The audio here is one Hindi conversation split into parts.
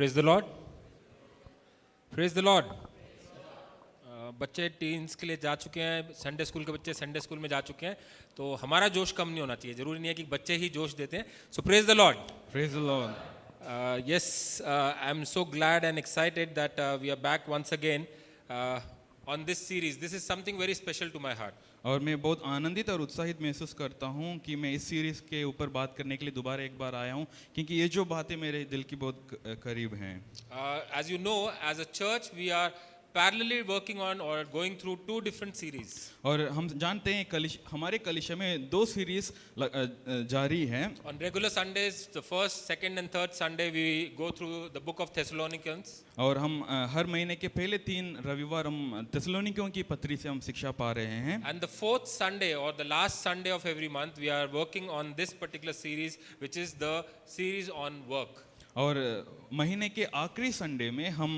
Praise the Lord, praise the Lord. बच्चे टीन्स के लिए जा चुके हैं, संडे स्कूल के बच्चे संडे स्कूल में जा चुके हैं, तो हमारा जोश कम नहीं होना चाहिए। जरूरी नहीं है कि बच्चे ही जोश देते हैं। So praise the Lord, Praise the Lord. yes, I am so glad and excited that we are back once again on this series. This is something very special to my heart. और मैं बहुत आनंदित और उत्साहित महसूस करता हूँ कि मैं इस सीरीज के ऊपर बात करने के लिए दोबारा एक बार आया हूँ, क्योंकि ये जो बातें मेरे दिल की बहुत करीब हैं। As you know, as a church, we are parallelly working on or going through two different series. और हम जानते हैं हमारे कलिशा में दो सीरीज जारी हैं। On regular Sundays, the first, second and third Sunday, we go through the book of Thessalonians. और हम हर महीने के पहले 3 रविवार हम थिस्सलुनीकियों की पत्री से हम शिक्षा पा रहे हैं। And the fourth Sunday or the last Sunday of every month, we are working on this particular series, which is the series on work. और महीने के आखिरी संडे में हम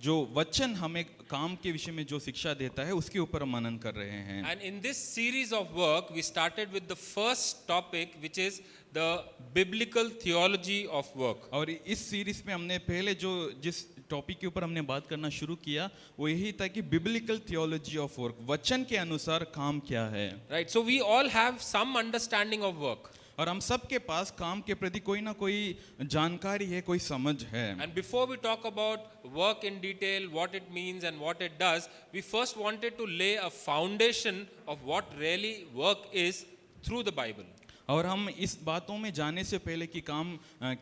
जो वचन हमें काम के विषय में जो शिक्षा देता है उसके ऊपर हम मनन कर रहे हैं। And in this series of work, we started with the first topic, which is the biblical theology of work. और इस सीरीज में हमने पहले जिस टॉपिक के ऊपर हमने बात करना शुरू किया वो यही था कि बिब्लिकल थियोलॉजी ऑफ वर्क, वचन के अनुसार काम क्या है। Right, so we all have some understanding of work. और हम सब के पास काम के प्रति कोई ना कोई जानकारी है, कोई समझ है। And before we talk about work in detail, what it means and what it does, we first wanted to lay a foundation of what really work is through the Bible. और हम इस बातों में जाने से पहले कि काम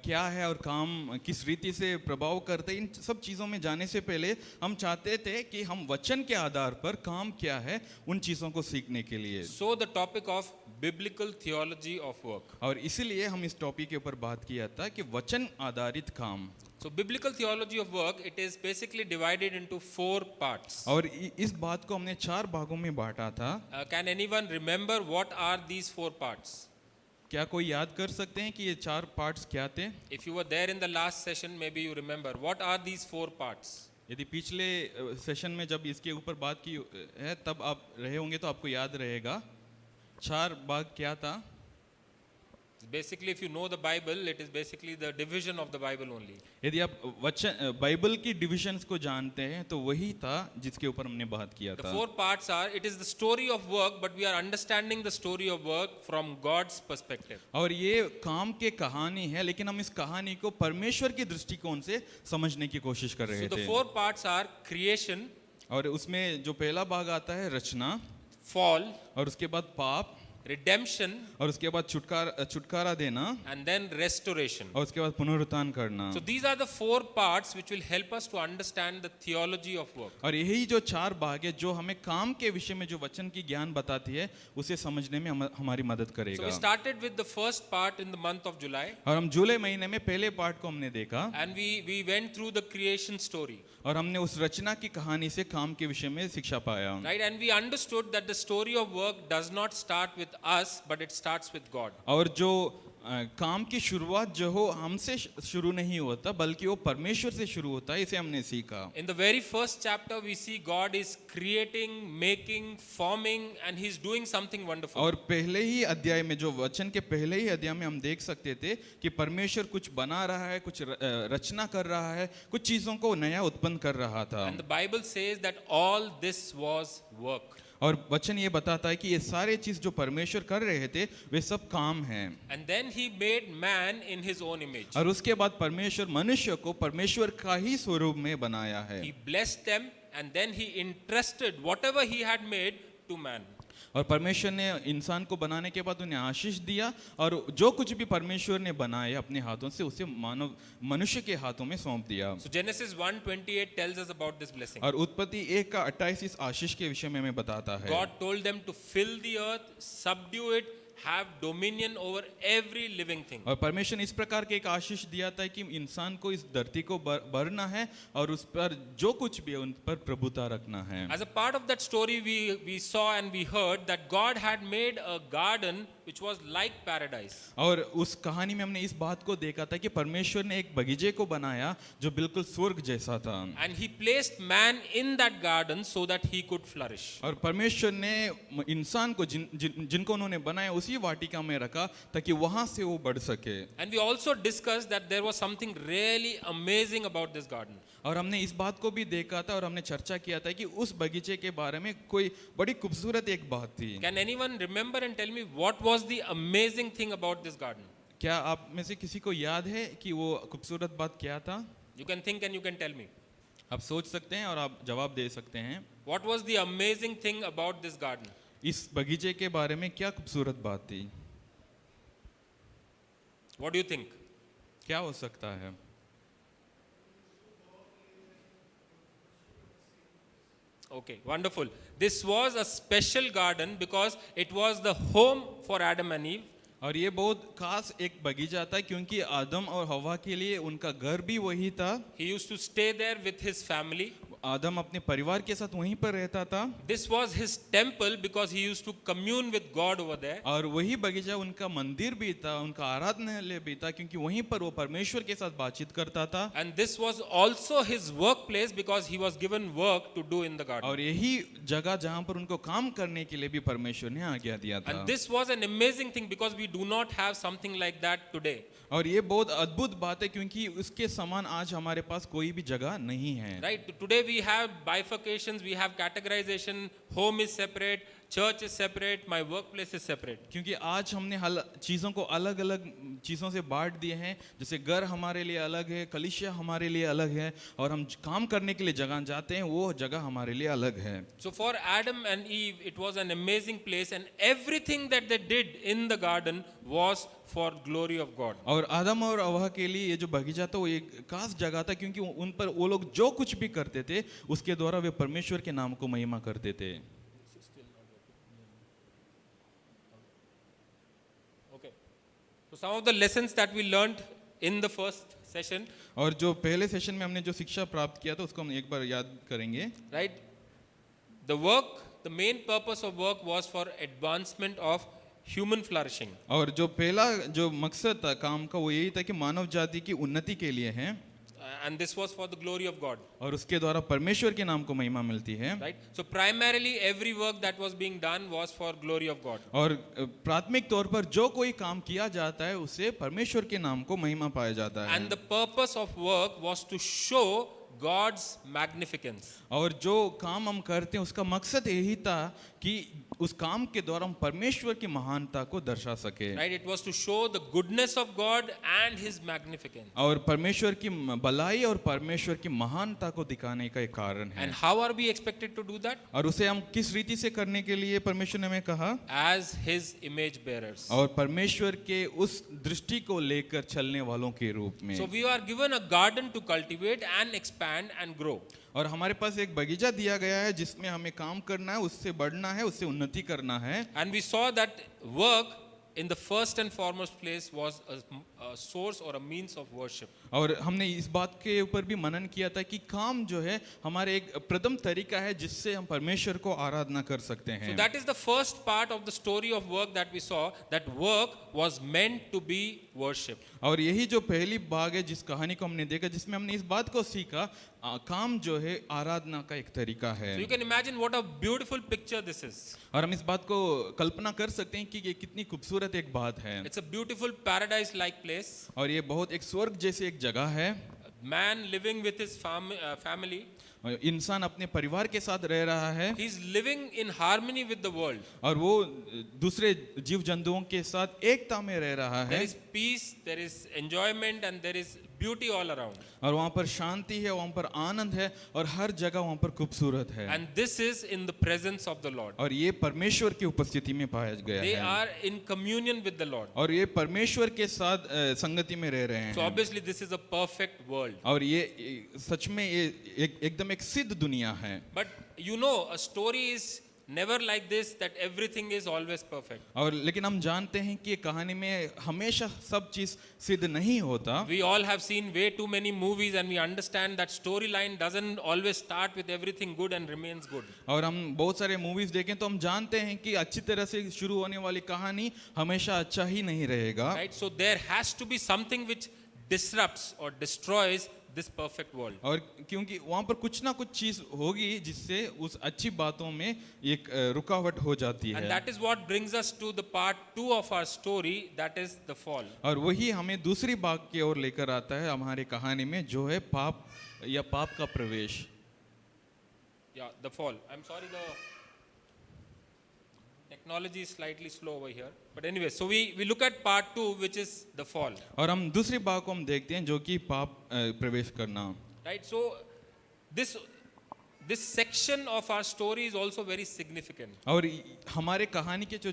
क्या है और काम किस रीति से प्रभाव करते हैं, इन सब चीज़ों में जाने से पहले हम चाहते थे कि हम वचन के आधार पर काम क्या है उन चीज़ों को सीखने के लिए। So the topic of biblical theology of work. और इसीलिए हम इस टॉपिक के ऊपर बात किया था कि वचन आधारित काम। So biblical theology of work, it is basically divided into 4 parts. और इस बात को हमने 4 भागों में बांटा था। Can anyone remember what are these 4 parts? क्या कोई याद कर सकते हैं कि ये 4 पार्ट्स क्या थे? If you were there in the last session, maybe you remember. What are these 4 parts? यदि पिछले सेशन में जब इसके ऊपर बात की है तब आप रहे होंगे तो आपको याद रहेगा 4 भाग क्या था? Basically, if you know the Bible, it is basically the division of the Bible only. यदि आप वचन बाइबल की डिविजन्स को जानते हैं तो वही था जिसके ऊपर हमने बात किया The था। 4 parts are, it is the story of work, but we are understanding the story of work from God's perspective. और ये काम के कहानी है, लेकिन हम इस कहानी को परमेश्वर के दृष्टिकोण से समझने की कोशिश कर रहे So the थे। 4 parts are creation, और उसमें जो पहला भाग आता है रचना, fall, और उसके बाद पाप, redemption, और उसके बाद छुटकारा देना, and then restoration. और उसके बाद पुनरुत्थान करना। So these are the 4 parts which will help us to understand the theology of work. और यही जो 4 भाग है जो हमें काम के विषय में जो वचन की ज्ञान बताती है उसे समझने में हमारी मदद So करेगा। we started with the first part in the month of July, और हम जुलाई महीने में पहले पार्ट को हमने देखा and we went through the creation story, और हमने उस रचना की कहानी से काम के विषय में शिक्षा पाया। right? And we understood that the story of work does not start with us, but it starts with God. और जो काम की शुरुआत जो हो हमसे शुरू नहीं होता बल्कि वो परमेश्वर से शुरू होता है, इसे हमने सीखा। In the very first chapter, we see God is creating, making, forming, and He's doing something wonderful. और पहले ही अध्याय में जो वचन के पहले ही अध्याय में हम देख सकते थे कि परमेश्वर कुछ बना रहा है, कुछ रचना कर रहा है, कुछ चीजों को नया उत्पन्न कर रहा था। And the Bible says that all this was work. और वचन ये बताता है कि ये सारे चीज जो परमेश्वर कर रहे थे वे सब काम हैं। And then He made man in His own image. और उसके बाद परमेश्वर मनुष्य को परमेश्वर का ही स्वरूप में बनाया है। He blessed them, and then He entrusted whatever He had made to man. और परमेश्वर ने इंसान को बनाने के बाद उन्हें आशीष दिया और जो कुछ भी परमेश्वर ने बनाया अपने हाथों से उसे मनुष्य के हाथों में सौंप दिया। So Genesis 1:28 tells us about this blessing. और उत्पत्ति 1:28 इस आशीष के विषय में हमें बताता है। God told them to fill the earth, subdue it, have dominion over every living thing. और परमेश्वर ने इस प्रकार के एक आशीष दिया था कि इंसान को इस धरती को भरना है और उस पर जो कुछ भी है उन पर प्रभुता रखना है। As a part of that story, we saw and we heard that God had made a garden which was like paradise. और उस कहानी में हमने इस बात को देखा था कि परमेश्वर ने एक बगीचे को बनाया जो बिल्कुल स्वर्ग जैसा था। And He placed man in that garden so that he could flourish. और परमेश्वर ने इंसान को जिनको उन्होंने बनाया उसी उसी वाटिका में रखा ताकि वहां से वो बढ़ सके। And we also discussed that there was something really amazing about this garden. और हमने इस बात को भी देखा था और हमने चर्चा किया था कि उस बगीचे के बारे में कोई बड़ी खूबसूरत एक बात थी। Can anyone remember and tell me what was the amazing thing about this garden? क्या आप में से किसी को याद है कि वो खूबसूरत बात क्या था? You can think and you can tell me. आप सोच सकते हैं और आप जवाब दे सकते हैं। What was the amazing thing about this garden? इस बगीचे के बारे में क्या खूबसूरत बात थी? What do you think? क्या हो सकता है? Okay, wonderful. This was a special garden because it was the home for Adam and Eve. और ये बहुत खास एक बगीचा था क्योंकि आदम और हवा के लिए उनका घर भी वही था। He used to stay there with his family. आदम अपने परिवार के साथ वहीं पर रहता था। This was his temple because he used to commune with God over there. और वही बगीचा उनका मंदिर भी था, उनका आराधनालय भी था क्योंकि वहीं पर वो परमेश्वर के साथ बातचीत करता था। And this was also his workplace because he was given work to do in the garden. और यही जगह जहाँ पर उनको काम करने के लिए भी परमेश्वर ने आज्ञा दिया था। And this was an amazing thing because we do not have something like that today. और ये बहुत अद्भुत बात है क्योंकि उसके समान आज हमारे पास कोई भी जगह नहीं है। Right? Today we have bifurcations, we have categorization, home is separate, church is separate, my workplace is separate. क्योंकि आज हमने चीज़ों को अलग अलग चीज़ों से बांट दिए हैं। जैसे घर हमारे लिए अलग है, कलीसिया हमारे लिए अलग है और हम काम करने के लिए जगह जाते हैं वो जगह हमारे लिए अलग है। So for Adam and Eve, it was an amazing place, and everything that they did in the garden was for glory of God. और आदम और हवा के लिए ये जो बगीचा था वो एक खास जगह था क्योंकि उन पर वो लोग जो कुछ भी करते थे उसके द्वारा वे परमेश्वर के नाम को महिमा करते थे। Okay. So some of the lessons that we learned in the first session, और जो पहले सेशन में हमने जो शिक्षा प्राप्त किया था उसको हम एक बार याद करेंगे। right? The main purpose of work was for advancement of human flourishing. और जो पहला जो मकसद था काम का वो यही था कि मानव जाति की उन्नति के लिए है And this was for the glory of God. और उसके द्वारा परमेश्वर के नाम को महिमा मिलती है। Right? So primarily every work that was being done was for glory of God. और प्राथमिक तौर पर जो कोई काम किया जाता है उससे परमेश्वर के नाम को महिमा पाया जाता है। And the purpose of work was to show God's magnificence. और जो काम हम करते हैं उसका मकसद यही था कि उस काम के द्वारा हम परमेश्वर की महानता को दर्शा सके। Right? It was to show the goodness of God and His magnificence. और परमेश्वर की भलाई और परमेश्वर की महानता को दिखाने का एक कारण है। And how are we expected to do that? और उसे हम किस रीति से करने के लिए परमेश्वर ने हमें कहा? As His image bearers. और परमेश्वर के उस दृष्टि को लेकर चलने वालों के रूप में। So we are given a garden to cultivate and expand and grow. और हमारे पास एक बगीचा दिया गया है जिसमें हमें काम करना है, उससे बढ़ना है, उससे उन्नति करना है। And we saw that work in the first and foremost place was a source or a means of worship. और हमने इस बात के ऊपर भी मनन किया था कि काम जो है हमारे एक प्रथम तरीका है जिससे हम परमेश्वर को आराधना कर सकते हैं। So that is the first part of the story of work that we saw, that work was meant to be worship. और यही जो पहली भाग है जिस कहानी को हमने देखा जिसमें हमने इस बात को सीखा काम जो है आराधना का एक तरीका है। So you can imagine what a beautiful picture this is. और हम इस बात को कल्पना कर सकते हैं कि ये कितनी खूबसूरत एक बात है। It's a beautiful paradise like place. और ये बहुत एक स्वर्ग जैसी एक जगह है। Man living with his family. इंसान अपने परिवार के साथ रह रहा है। He is living in harmony with the world. और वो दूसरे जीव जंतुओं के साथ एकता में रह रहा है। There is peace, there is enjoyment, and there is beauty all around. और वहाँ पर शांति है, वहाँ पर आनंद है और हर जगह वहाँ पर खूबसूरत है। And this is in the presence of the Lord. और ये परमेश्वर की उपस्थिति में पाया गया They है। are in communion with the Lord. और ये परमेश्वर के साथ संगति में रह रहे So हैं। obviously this is a perfect world. और ये सच में ये एकदम एक सिद्ध दुनिया है। But you know, a story is never like this, that everything is always perfect. और लेकिन हम जानते हैं कि कहानी में हमेशा सब चीज सिद्ध नहीं होता। We all have seen way too many movies and we understand that storyline doesn't always start with everything good and remains good. और हम बहुत सारे मूवीज देखें तो हम जानते हैं कि अच्छी तरह से शुरू होने वाली कहानी हमेशा अच्छा ही नहीं रहेगा। Right? So there has to be something which disrupts or destroys this perfect world. और क्योंकि वहाँ पर कुछ ना कुछ चीज होगी जिससे उस अच्छी बातों में एक रुकावट हो जाती And है, that is what brings us to the part 2 of our story, that is the fall. और वही हमें दूसरी बात की ओर लेकर आता है हमारी कहानी में, जो है पाप या पाप का प्रवेश। Yeah, the fall. I'm sorry, the technology is slightly slow over here. But anyway, so we look at part 2, which is the fall. और हम दूसरी बात को हम देखते हैं जो कि पाप प्रवेश करना। Right? So this section of our story is also very significant. और हमारे कहानी के जो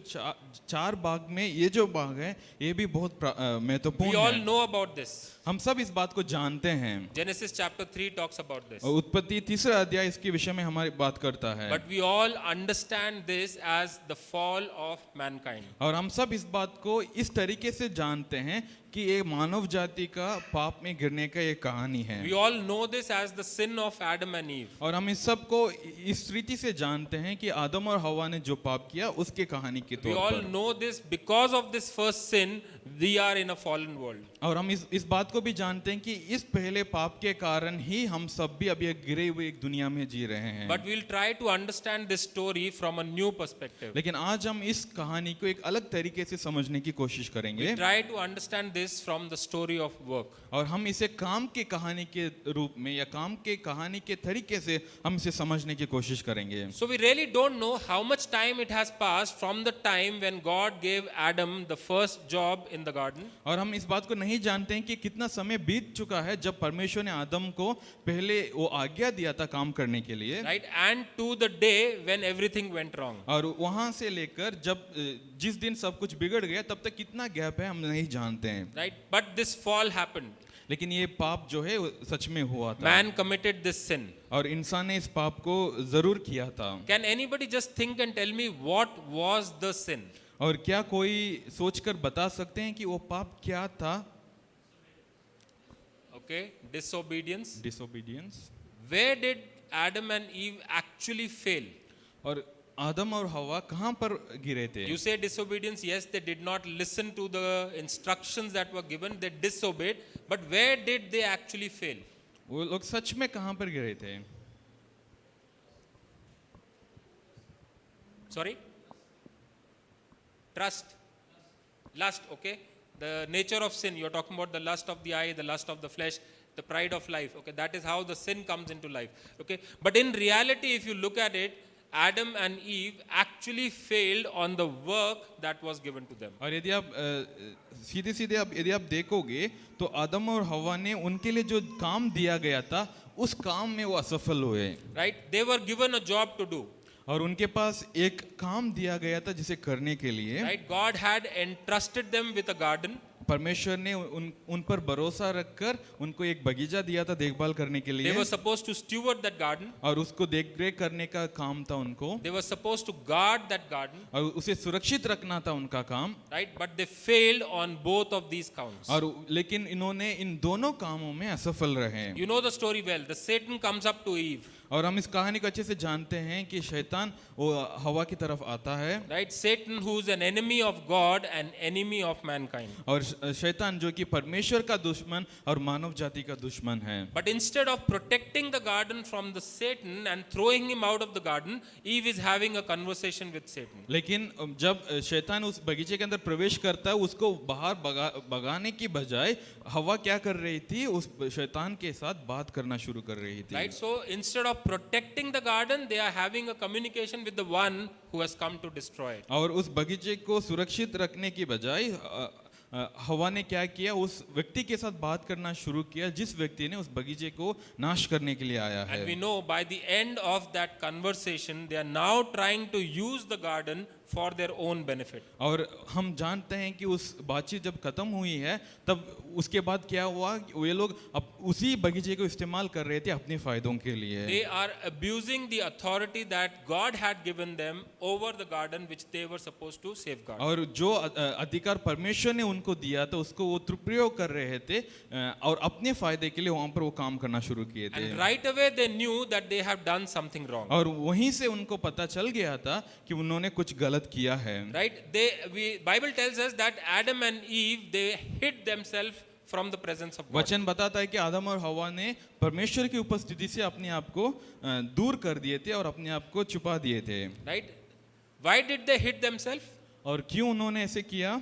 चार भाग में ये जो भाग है ये भी बहुत महत्वपूर्ण We all है। know about this. हम सब इस बात को जानते हैं, Genesis chapter 3 talks about this. और उत्पत्ति तीसरा अध्याय इसके विषय में हमारी बात करता है। But we all understand this as the fall of mankind. और हम सब इस बात को इस तरीके से जानते हैं कि ये मानव जाति का पाप में गिरने का एक कहानी है। We all know this as the sin of Adam and Eve. और हम इस सब को इस रीति से जानते हैं कि आदम और हवा ने जो पाप किया उसके कहानी के We तौर all पर। know this because of this first sin, we are in a fallen world. और हम इस बात को भी जानते हैं कि इस पहले पाप के कारण ही हम सब भी अभी एक गिरे हुए एक दुनिया में जी रहे हैं। But we'll try to understand this story from a new perspective. लेकिन आज हम इस कहानी को एक अलग तरीके से समझने की कोशिश करेंगे, Try to understand this from the story of work. और हम इसे काम के कहानी के रूप में या काम के कहानी के तरीके से हम इसे समझने की कोशिश करेंगे। So we really don't know how much time it has passed from the time when God gave Adam the first job in the garden. और हम इस बात को नहीं जानते हैं कि कितना समय बीत चुका है जब परमेश्वर ने आदम को पहले वो आज्ञा दिया था काम करने के लिए, Right? And to the day when everything went wrong. और वहां से लेकर जब जिस दिन सब कुछ बिगड़ गया तब तक कितना गैप है हम नहीं जानते हैं। Right? But this fall happened. लेकिन ये पाप जो है वो सच में हुआ था, Man committed this sin. और इंसान ने इस पाप को जरूर किया था। Can anybody just think and tell me what was the sin? और क्या कोई सोचकर बता सकते हैं कि वो पाप क्या था? Okay, disobedience. Disobedience. Where did Adam and Eve actually fail? और आदम और हवा कहाँ पर गिरे थे? You say disobedience, yes, they did not listen to the instructions that were given, they disobeyed, but where did they actually fail? वो लोग सच में कहाँ पर गिरे थे? Sorry? Trust. Lust, okay? The nature of sin, you're talking about the lust of the eye, the lust of the flesh, the pride of life, okay? That is how the sin comes into life, okay? But in reality, if you look at it, Adam and Eve actually failed on the work that was given to them. और यदि आप सीधे सीधे आप यदि आप देखोगे तो आदम और हवा ने उनके लिए जो काम दिया गया था उस काम में वो असफल हुए। Right? They were given a job to do. और उनके पास एक काम दिया गया था जिसे करने के लिए Right? God had entrusted them with a garden. परमेश्वर ने उन पर भरोसा रखकर उनको एक बगीचा दिया था देखभाल करने के They लिए, were supposed to steward that garden. और उसको देखरेख करने का काम था उनको, They were supposed to guard that garden. और उसे सुरक्षित रखना था उनका काम। Right? But they failed on both of these counts. और लेकिन इन्होंने इन दोनों कामों में असफल रहे। You know the story well. The Satan comes up to Eve. और हम इस कहानी को अच्छे से जानते हैं कि शैतान वो हवा की तरफ आता है, Right? Satan, who is an enemy of God and enemy of mankind. और शैतान जो कि परमेश्वर का दुश्मन और मानव जाति का दुश्मन है। But instead of protecting the garden from the Satan and throwing him out of the garden, Eve is having a conversation with Satan. लेकिन जब शैतान उस बगीचे के अंदर प्रवेश करता है उसको बाहर भगाने की बजाय हवा क्या कर रही थी, उस शैतान के साथ बात करना शुरू कर रही थी। Right? So instead of protecting the garden, they are having a communication with the one who has come to destroy it. और उस बगीचे को सुरक्षित रखने की बजाय हवा ने क्या किया, उस व्यक्ति के साथ बात करना शुरू किया जिस व्यक्ति ने उस बगीचे को नाश करने के लिए आया है। And we know by the end of that conversation, they are now trying to use the garden for their own benefit. और हम जानते हैं कि उस बातचीत जब खत्म हुई है तब उसके बाद क्या हुआ, वे लोग अब उसी बगीचे को इस्तेमाल कर रहे थे अपने फायदों के लिए। They are abusing the authority that God had given them over the garden which they were supposed to safeguard. और जो अधिकार परमेश्वर ने उनको दिया था उसको वो दुरुपयोग कर रहे थे और अपने फायदे के लिए वहां पर वो काम करना शुरू किए थे। And right away they knew that they have done something wrong. और वहीं से उनको पता चल गया था कि उन्होंने कुछ गलत किया है। Right? Bible tells us that Adam and Eve, they hid themselves from the presence of God. वचन बताता है कि आदम और हवा ने परमेश्वर की उपस्थिति से अपने आप को दूर कर दिए थे और अपने आप को छुपा दिए थे। Right? Why did they hid themselves? और क्यों उन्होंने ऐसे किया?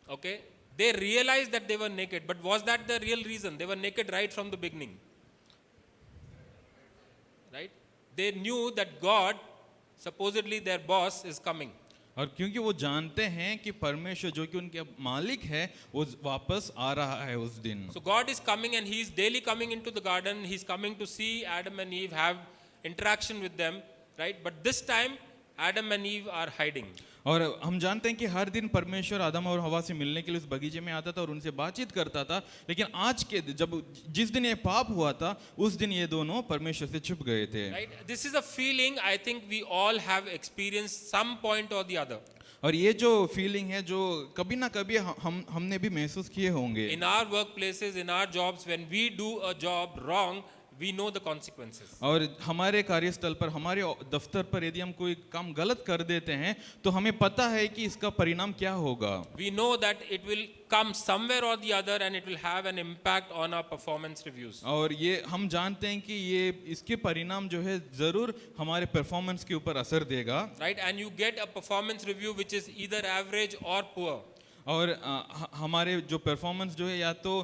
Okay. They realized that they were naked, but was that the real reason? They were naked right from the beginning. Right? They knew that God, supposedly their boss, is coming. और क्योंकि वो जानते हैं कि परमेश्वर जो कि उनके मालिक है वो वापस आ रहा है उस दिन। So God is coming and He is daily coming into the garden. He is coming to see Adam and Eve, have interaction with them, right? But this time, Adam and Eve are hiding. और हम जानते हैं कि हर दिन परमेश्वर आदम और हवा से मिलने के लिए उस बगीचे में आता था और उनसे बातचीत करता था, लेकिन आज के जिस दिन ये पाप हुआ था उस दिन ये दोनों परमेश्वर से छुप गए थे। Right? This is a feeling I think we all have experienced some point or the other. और ये जो फीलिंग है जो कभी ना कभी हमने भी महसूस किए होंगे। In our workplaces, in our jobs, when we do a job wrong, we know the consequences. और हमारे कार्यस्थल पर, हमारे दफ्तर पर यदि हम कोई काम गलत कर देते हैं तो हमें पता है कि इसका परिणाम क्या होगा। We know that it will come somewhere or the other and it will have an impact on our performance reviews. और ये हम जानते हैं कि ये इसके परिणाम जो है जरूर हमारे परफॉर्मेंस के ऊपर असर देगा। Right? And you get a performance review which is either average or poor. और हमारे जो परफॉर्मेंस जो है या तो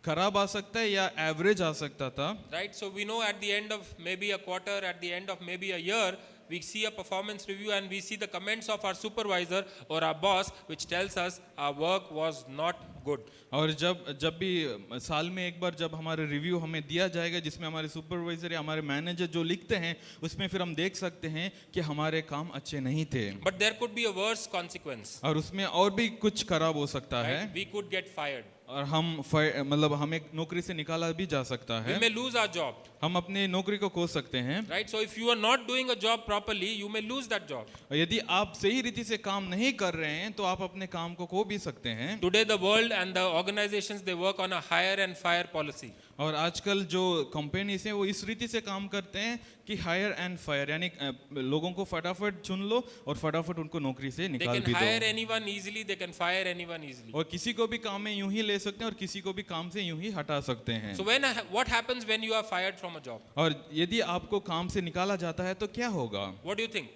खराब आ सकता है या एवरेज आ सकता था। Right? So we know at the end of maybe a quarter, at the end of maybe a year, we see a performance review and we see the comments of our supervisor or our boss which tells us our work was not good. और जब भी साल में एक बार जब हमारे रिव्यू हमें दिया जाएगा जिसमें हमारे सुपरवाइजर या हमारे मैनेजर जो लिखते हैं उसमें फिर हम देख सकते हैं कि हमारे काम अच्छे नहीं थे। But there could be a worse consequence. और उसमें और भी कुछ खराब हो सकता है। Right? We could get fired. और हम मतलब हमें नौकरी से निकाला भी जा सकता We है। may lose our job. हम अपनी नौकरी को खो सकते हैं। Right? So if you are not doing a job properly, you may lose that job. और यदि आप सही रीति से काम नहीं कर रहे हैं तो आप अपने काम को खो भी सकते हैं। Today the world and the organizations, they work on a hire and fire policy. और आजकल जो कंपनीज हैं वो इस रीति से काम करते हैं कि हायर एंड फायर, यानी लोगों को फटाफट चुन लो और फटाफट उनको नौकरी से They निकाल can भी hire दो। anyone easily, they can fire anyone easily. और किसी को भी काम में यूं ही ले सकते हैं और किसी को भी काम से यूं ही हटा सकते हैं। So what happens when you are fired from a job? और यदि आपको काम से निकाला जाता है तो क्या होगा? What do you think?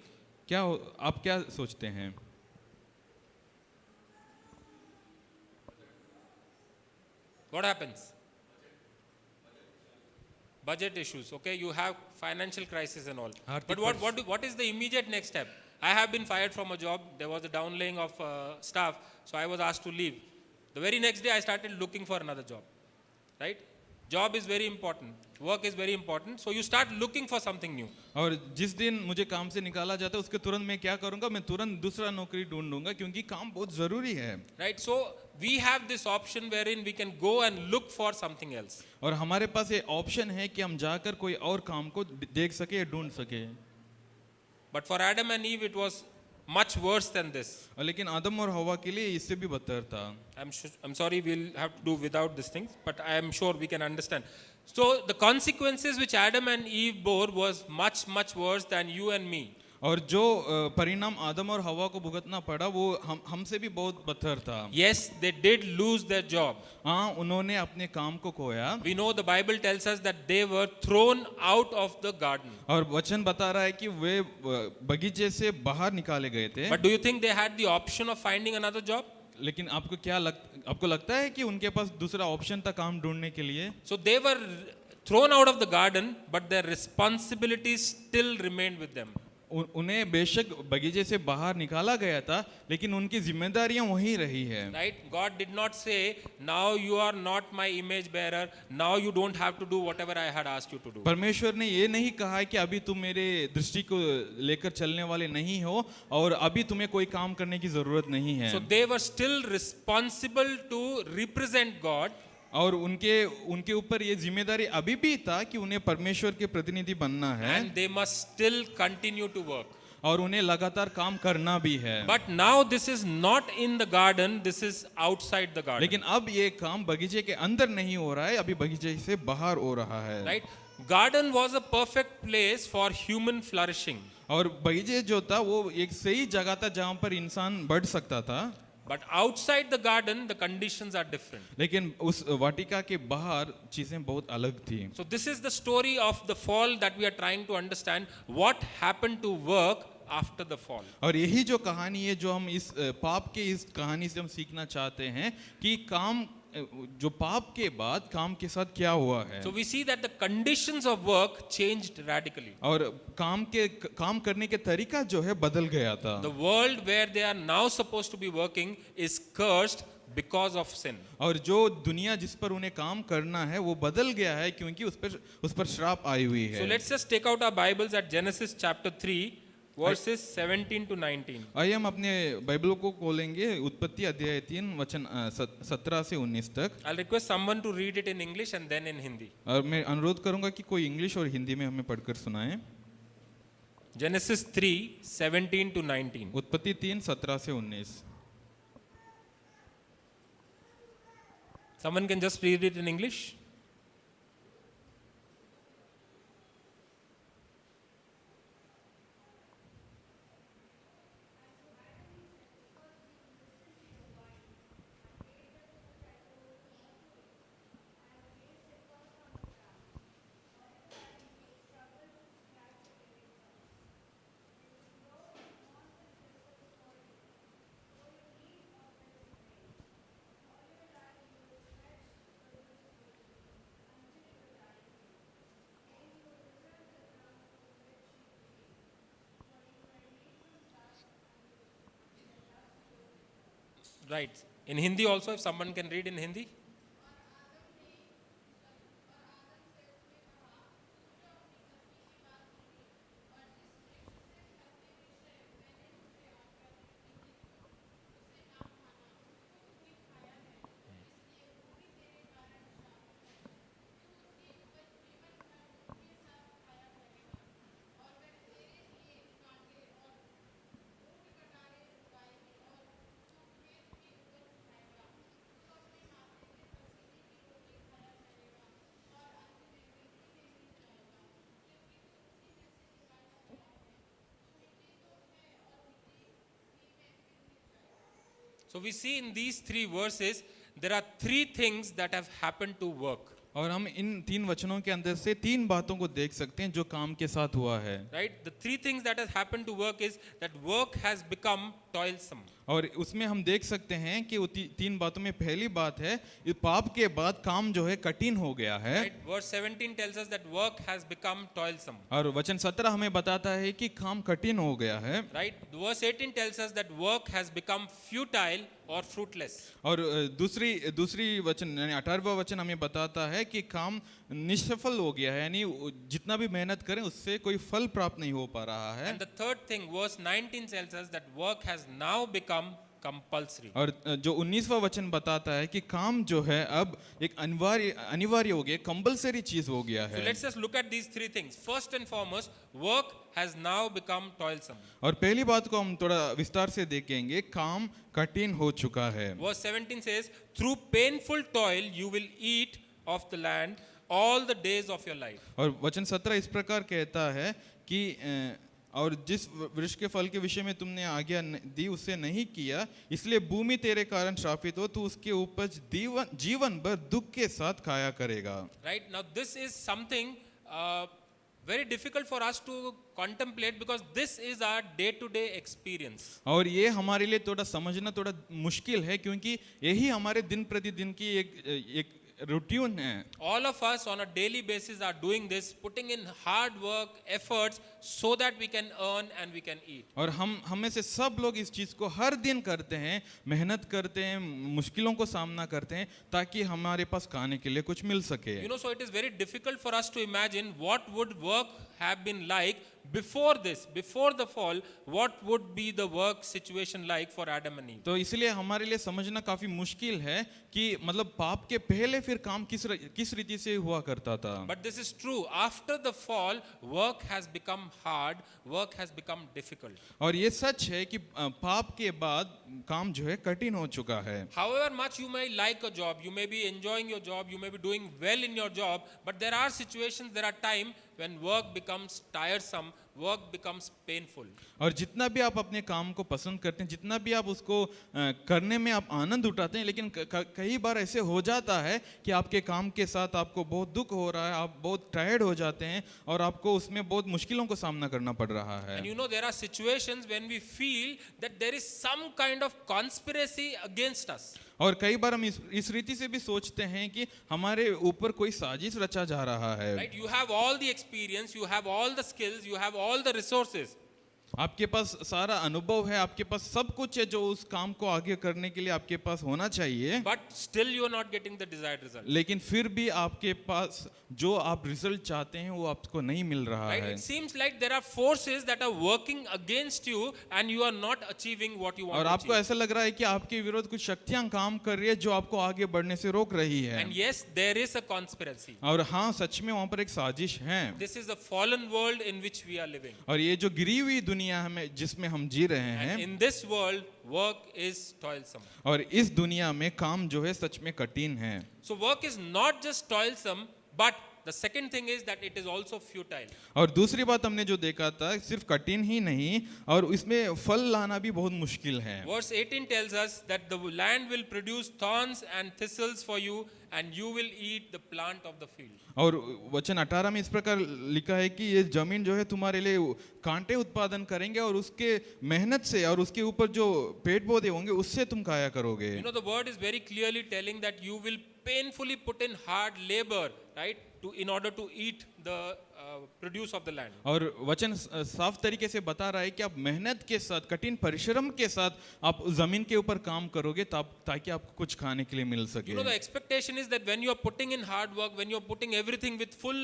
आप क्या सोचते हैं? What happens? Budget issues. Okay, you have financial crisis and all. Arthik But what is the immediate next step? I have been fired from a job. There was a downlaying of staff, so I was asked to leave. The very next day, I started looking for another job. Right? Job is very important. Work is very important. So you start looking for something new. और जिस दिन मुझे काम से निकाला जाता है उसके तुरंत मैं क्या करूंगा? मैं तुरंत दूसरा नौकरी ढूंढूंगा क्योंकि काम बहुत जरूरी है। Right? So we have this option wherein we can go and look for something else. और हमारे पास ये ऑप्शन है कि हम जाकर कोई और काम को देख सके या ढूंढ सके। But for Adam and Eve, it was much worse than this. लेकिन आदम और हवा के लिए इससे भी बदतर था। I'm sorry, we'll have to do without these things, but I am sure we can understand. So the consequences which Adam and Eve bore was much, much worse than you and me. और जो परिणाम आदम और हवा को भुगतना पड़ा वो हमसे भी बहुत बदतर था। Yes, they did lose their job. हाँ, उन्होंने अपने काम को खोया। We know the Bible tells us that they were thrown out of the garden. और वचन बता रहा है कि वे बगीचे से बाहर निकाले गए थे। But do you think they had the option of finding another job? लेकिन आपको लगता है कि उनके पास दूसरा ऑप्शन था काम ढूंढने के लिए? So they were thrown out of the garden, but their responsibilities still remained with them. उन्हें बेशक बगीचे से बाहर निकाला गया था लेकिन उनकी जिम्मेदारियां वहीं रही है। Right? God did not say, now you are not my image bearer, now you don't have to do whatever I had asked you to do. परमेश्वर ने ये नहीं कहा है कि अभी तुम मेरे दृष्टि को लेकर चलने वाले नहीं हो और अभी तुम्हें कोई काम करने की जरूरत नहीं है। So they were still responsible to represent God. और उनके ऊपर ये जिम्मेदारी अभी भी था कि उन्हें परमेश्वर के प्रतिनिधि बनना है। And they must still continue to work. और उन्हें लगातार काम करना भी है। But now this is not in the garden, this is outside the garden. लेकिन अब ये काम बगीचे के अंदर नहीं हो रहा है, अभी बगीचे से बाहर हो रहा है। Right? Garden was a perfect place for human flourishing. और बगीचे जो था वो एक सही जगह था जहाँ पर इंसान बढ़ सकता था, But outside the garden, the conditions are different. लेकिन उस वाटिका के बाहर चीजें बहुत अलग थी। So this is the story of the fall that we are trying to understand. What happened to work after the fall? और यही जो कहानी है जो हम इस पाप के इस कहानी से हम सीखना चाहते हैं कि काम जो पाप के बाद काम के साथ क्या हुआ है। So we see that the conditions of work changed radically. और काम करने के तरीका जो है बदल गया था। The world where they are now supposed to be working is cursed because of sin. और जो दुनिया जिस पर उन्हें काम करना है वो बदल गया है क्योंकि उस पर श्राप आई हुई है। So let's just take out our Bibles at Genesis chapter 3 verses 17 to 19. आइए हम अपने बाइबल को खोलेंगे उत्पत्ति अध्याय 3 वचन 17 से 19 तक। I'll request someone to read it in English and then in Hindi. और मैं अनुरोध करूंगा कि कोई इंग्लिश और हिंदी में हमें पढ़कर सुनाए। Genesis 3 17 to 19. उत्पत्ति 3 17 से 19। Someone can just read it in English. Right. In Hindi also, if someone can read in Hindi. So we see in these three verses, there are three things that have happened to work. और हम इन 3 वचनों के अंदर से 3 बातों को देख सकते हैं जो काम के साथ हुआ है। Right? The three things that has happened to work is that work has become toilsome. और उसमें हम देख सकते हैं कि 3 बातों में पहली बात है इस पाप के बाद काम जो है कठिन हो गया है। Right? Verse 17 tells us that work has become toilsome. और वचन 17 हमें बताता है कि काम कठिन हो गया है। Right? Verse 18 tells us that work has become futile or fruitless. और दूसरी वचन यानी 18वां वचन हमें बताता है कि काम निष्फल हो गया है, यानी जितना भी मेहनत करें उससे कोई फल प्राप्त नहीं हो पा रहा है। And the third thing, verse 19 tells us that work has now become compulsory. और जो 19वां वचन बताता है कि काम जो है अब एक अनिवार्य हो गया, कंपलसरी चीज हो गया So है। let's just look at these three things. First and foremost, work has now become toilsome. और पहली बात को हम थोड़ा विस्तार से देखेंगे, काम कठिन हो चुका है। Verse 17 says, through painful toil you will eat of the land all the days of your life. और वचन 17 इस प्रकार कहता है कि और जिस वृक्ष के फल के विषय में तुमने आज्ञा दी उससे नहीं किया, इसलिए भूमि तेरे कारण श्रापित हो, तू उसके उपज जीवन भर दुख के साथ खाया करेगा। Right? Now this is something very difficult for us to contemplate because this is our day-to-day experience. और ये हमारे लिए थोड़ा समझना थोड़ा मुश्किल है क्योंकि यही हमारे दिन प्रतिदिन की एक रूटीन है। All of us on a daily basis are doing this, putting in hard work, efforts, so that we can earn and we can eat. और हम में से सब लोग इस चीज को हर दिन करते हैं, मेहनत करते हैं, मुश्किलों को सामना करते हैं ताकि हमारे पास खाने के लिए कुछ मिल सके। You know, so it is very difficult for us to imagine what would work have been like before this, before the fall. What would be the work situation like for Adam and Eve? तो इसलिए हमारे लिए समझना काफी मुश्किल है कि मतलब पाप के पहले फिर काम किस रीति से हुआ करता था। But this is true. After the fall, work has become hard, work has become difficult. और ये सच है कि पाप के बाद काम जो है कठिन हो चुका है। However much you may like a job, you may be enjoying your job, you may be doing well in your job, but there are situations, there are times when work becomes tiresome, work becomes painful. और जितना भी आप अपने काम को पसंद करते हैं, जितना भी आप उसको करने में आप आनंद उठाते हैं, लेकिन कई बार ऐसे हो जाता है कि आपके काम के साथ आपको बहुत दुख हो रहा है, आप बहुत टायर्ड हो जाते हैं और आपको उसमें बहुत मुश्किलों को सामना करना पड़ रहा है। And you know, there are situations when we feel that there is some kind of conspiracy against us. और कई बार हम इस रीति से भी सोचते हैं कि हमारे ऊपर कोई साजिश रचा जा रहा है। Right? You have all the experience, you have all the skills, you have all the resources. आपके पास सारा अनुभव है, आपके पास सब कुछ है जो उस काम को आगे करने के लिए आपके पास होना चाहिए, But still you are not getting the desired result. लेकिन फिर भी आपके पास जो आप रिजल्ट चाहते हैं वो आपको नहीं मिल रहा Right? है। It seems like there are forces that are working against you and you are not achieving what you want और to आपको achieve. ऐसा लग रहा है कि आपके विरोध कुछ शक्तियां काम कर रही है जो आपको आगे बढ़ने से रोक रही है। And yes, there is a conspiracy. और हाँ, सच में वहां पर एक साजिश है। This is the fallen world in which we are living. और ये जो गिरी हुई दुनिया में जिसमें हम जी रहे हैं, And in this world, work is toilsome. और इस दुनिया में काम जो है सच में कठिन है। So work is not just toilsome, but the second thing is that it is also futile. और दूसरी बात हमने जो देखा था, सिर्फ कठिन ही नहीं और इसमें फल लाना भी बहुत मुश्किल है। Verse 18 tells us that the land will produce thorns and thistles for you, and you will eat the plant of the field. और वचन 18 में इस प्रकार लिखा है कि ये जमीन जो है तुम्हारे लिए कांटे उत्पादन करेंगे और उसके मेहनत से और उसके ऊपर जो पेड़ पौधे होंगे उससे तुम खाया करोगे। You know, the word is very clearly telling that you will painfully put in hard labor, right, in order to eat the produce of the land. और वचन साफ तरीके से बता रहा है कि आप मेहनत के साथ, कठिन परिश्रम के साथ आप जमीन के ऊपर काम करोगे ताकि आपको कुछ खाने के लिए मिल सके। You know, the expectation is that when you are putting in hard work, when you are putting everything with full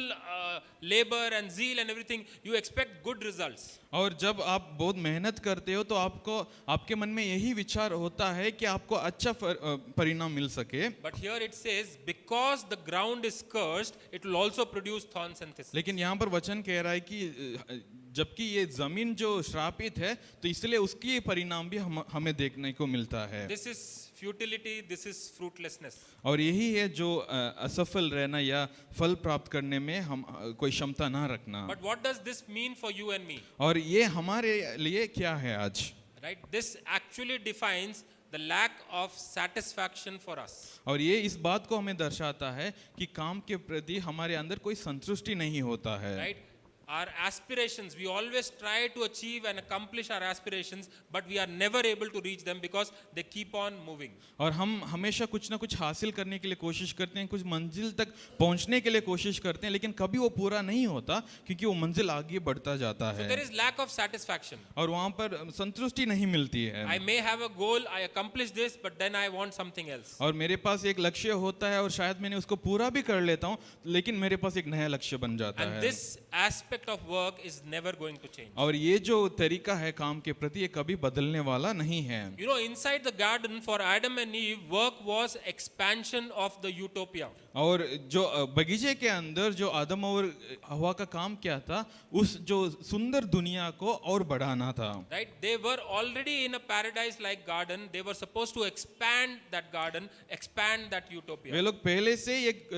labor and zeal and everything, you expect good results. और जब आप बहुत मेहनत करते हो तो आपको आपके मन में यही विचार होता है कि आपको अच्छा परिणाम मिल सके। But here it says, because the ground is cursed, it will also produce thorns and thistles. लेकिन यहाँ पर वचन कह रहा है कि जबकि ये जमीन जो श्रापित है तो इसलिए उसकी परिणाम भी हमें देखने को मिलता है। This is futility, this is fruitlessness. और यही है जो असफल रहना या फल प्राप्त करने में हम कोई क्षमता ना रखना। But what does this mean for you and me? और ये हमारे लिए क्या है आज? Right? This actually defines the lack of satisfaction for us. और ये इस बात को हमें दर्शाता है कि काम के प्रति हमारे अंदर कोई संतुष्टि नहीं होता है। Right? Our aspirations, we always try to achieve and accomplish our aspirations, but we are never able to reach them because they keep on moving. और हम हमेशा कुछ ना कुछ हासिल करने के लिए कोशिश करते हैं, कुछ मंजिल तक पहुंचने के लिए कोशिश करते हैं, लेकिन कभी वो पूरा नहीं होता क्योंकि वो मंजिल आगे बढ़ता जाता So है there is lack of satisfaction. और वहां पर संतुष्टि नहीं मिलती है। I may have a goal, I accomplish this, but then I want something else. और मेरे पास एक लक्ष्य होता है और शायद मैंने उसको पूरा भी कर लेता हूँ, लेकिन मेरे पास एक नया लक्ष्य बन जाता And है। this aspect of work is never going to change. और ये जो तरीका है काम के प्रति ये कभी बदलने वाला नहीं है। You know, inside the garden for Adam and Eve, work was expansion of the utopia. और जो बगीचे के अंदर जो आदम और हवा का काम क्या था, उस जो सुंदर दुनिया को और बढ़ाना था। Right? They were already in a paradise-like garden. They were supposed to expand that garden, expand that utopia. वे लोग पहले से एक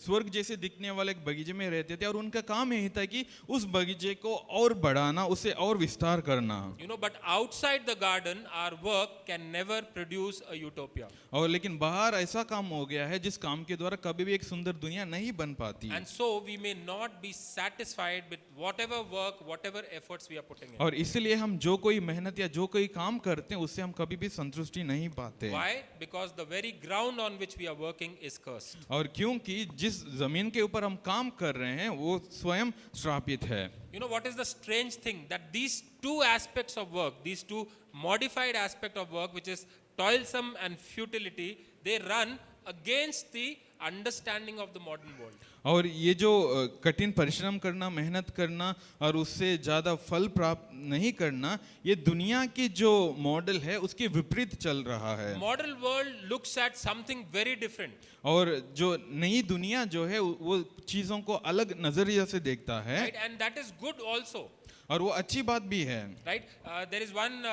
स्वर्ग जैसे दिखने वाले एक बगीचे में रहते थे और उनका काम यही था कि उस बगीचे को और बढ़ाना, उसे और विस्तार करना। You know, but outside the garden, our work can never produce a utopia. और लेकिन बाहर ऐसा काम हो गया है जिस काम के द्वारा कभी भी एक सुंदर दुनिया नहीं बन पाती। And so we may not be satisfied with whatever work, whatever efforts we are putting in. और इसलिए हम जो कोई मेहनत या जो कोई काम करते हैं उससे हम कभी भी संतुष्टि नहीं पाते। Why? Because the very ground on which we are working is cursed. और क्योंकि जिस जमीन के ऊपर हम काम कर रहे हैं वो स्वयं श्रापित है। You know what is the strange thing? That these two aspects of work, these two modified aspects of work, which is toilsome and futility, they run against the understanding of the modern world. और ये जो कठिन परिश्रम करना, मेहनत करना और उससे ज़्यादा फल प्राप्त नहीं करना, ये दुनिया की जो मॉडल है उसके विपरीत चल रहा है। Modern world looks at something very different. और जो नई दुनिया जो है वो चीज़ों को अलग नज़रिया से देखता है। Right? And that is good also. और वो अच्छी बात भी है। right? There is one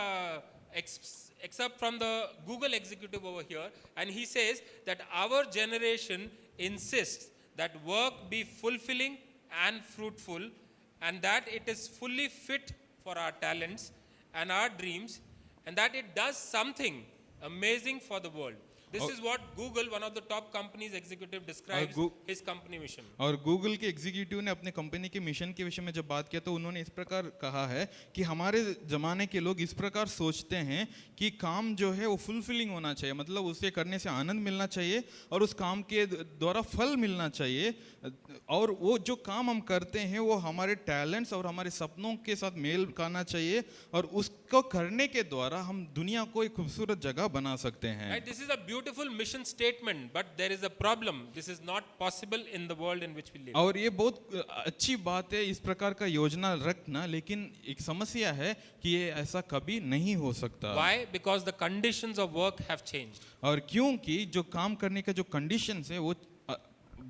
excerpt from the Google executive over here, and he says that our generation insists that work be fulfilling and fruitful, and that it is fully fit for our talents and our dreams, and that it does something amazing for the world. This is what Google, one of the top companies executive, describes his company mission. और गूगल के एग्जीक्यूटिव ने अपने कंपनी के मिशन के विषय में जब बात किया तो उन्होंने इस प्रकार कहा है कि हमारे ज़माने के लोग इस प्रकार सोचते हैं कि काम जो है वो फुलफिलिंग होना चाहिए, मतलब उसे करने से आनंद मिलना चाहिए और उस काम के द्वारा फल मिलना चाहिए, और वो जो काम हम करते हैं वो हमारे टैलेंट्स और हमारे सपनों के साथ मेल खाना चाहिए, और उसको करने के द्वारा हम दुनिया को एक खूबसूरत जगह बना सकते हैं। Right? This is a beautiful mission statement, but there is a problem. This is not possible in the world in which we live. और ये बहुत अच्छी बात है इस प्रकार का योजना रखना, लेकिन एक समस्या है कि ये ऐसा कभी नहीं हो सकता। Why? Because the conditions of work have changed. और क्योंकि जो काम करने का जो कंडीशंस है वो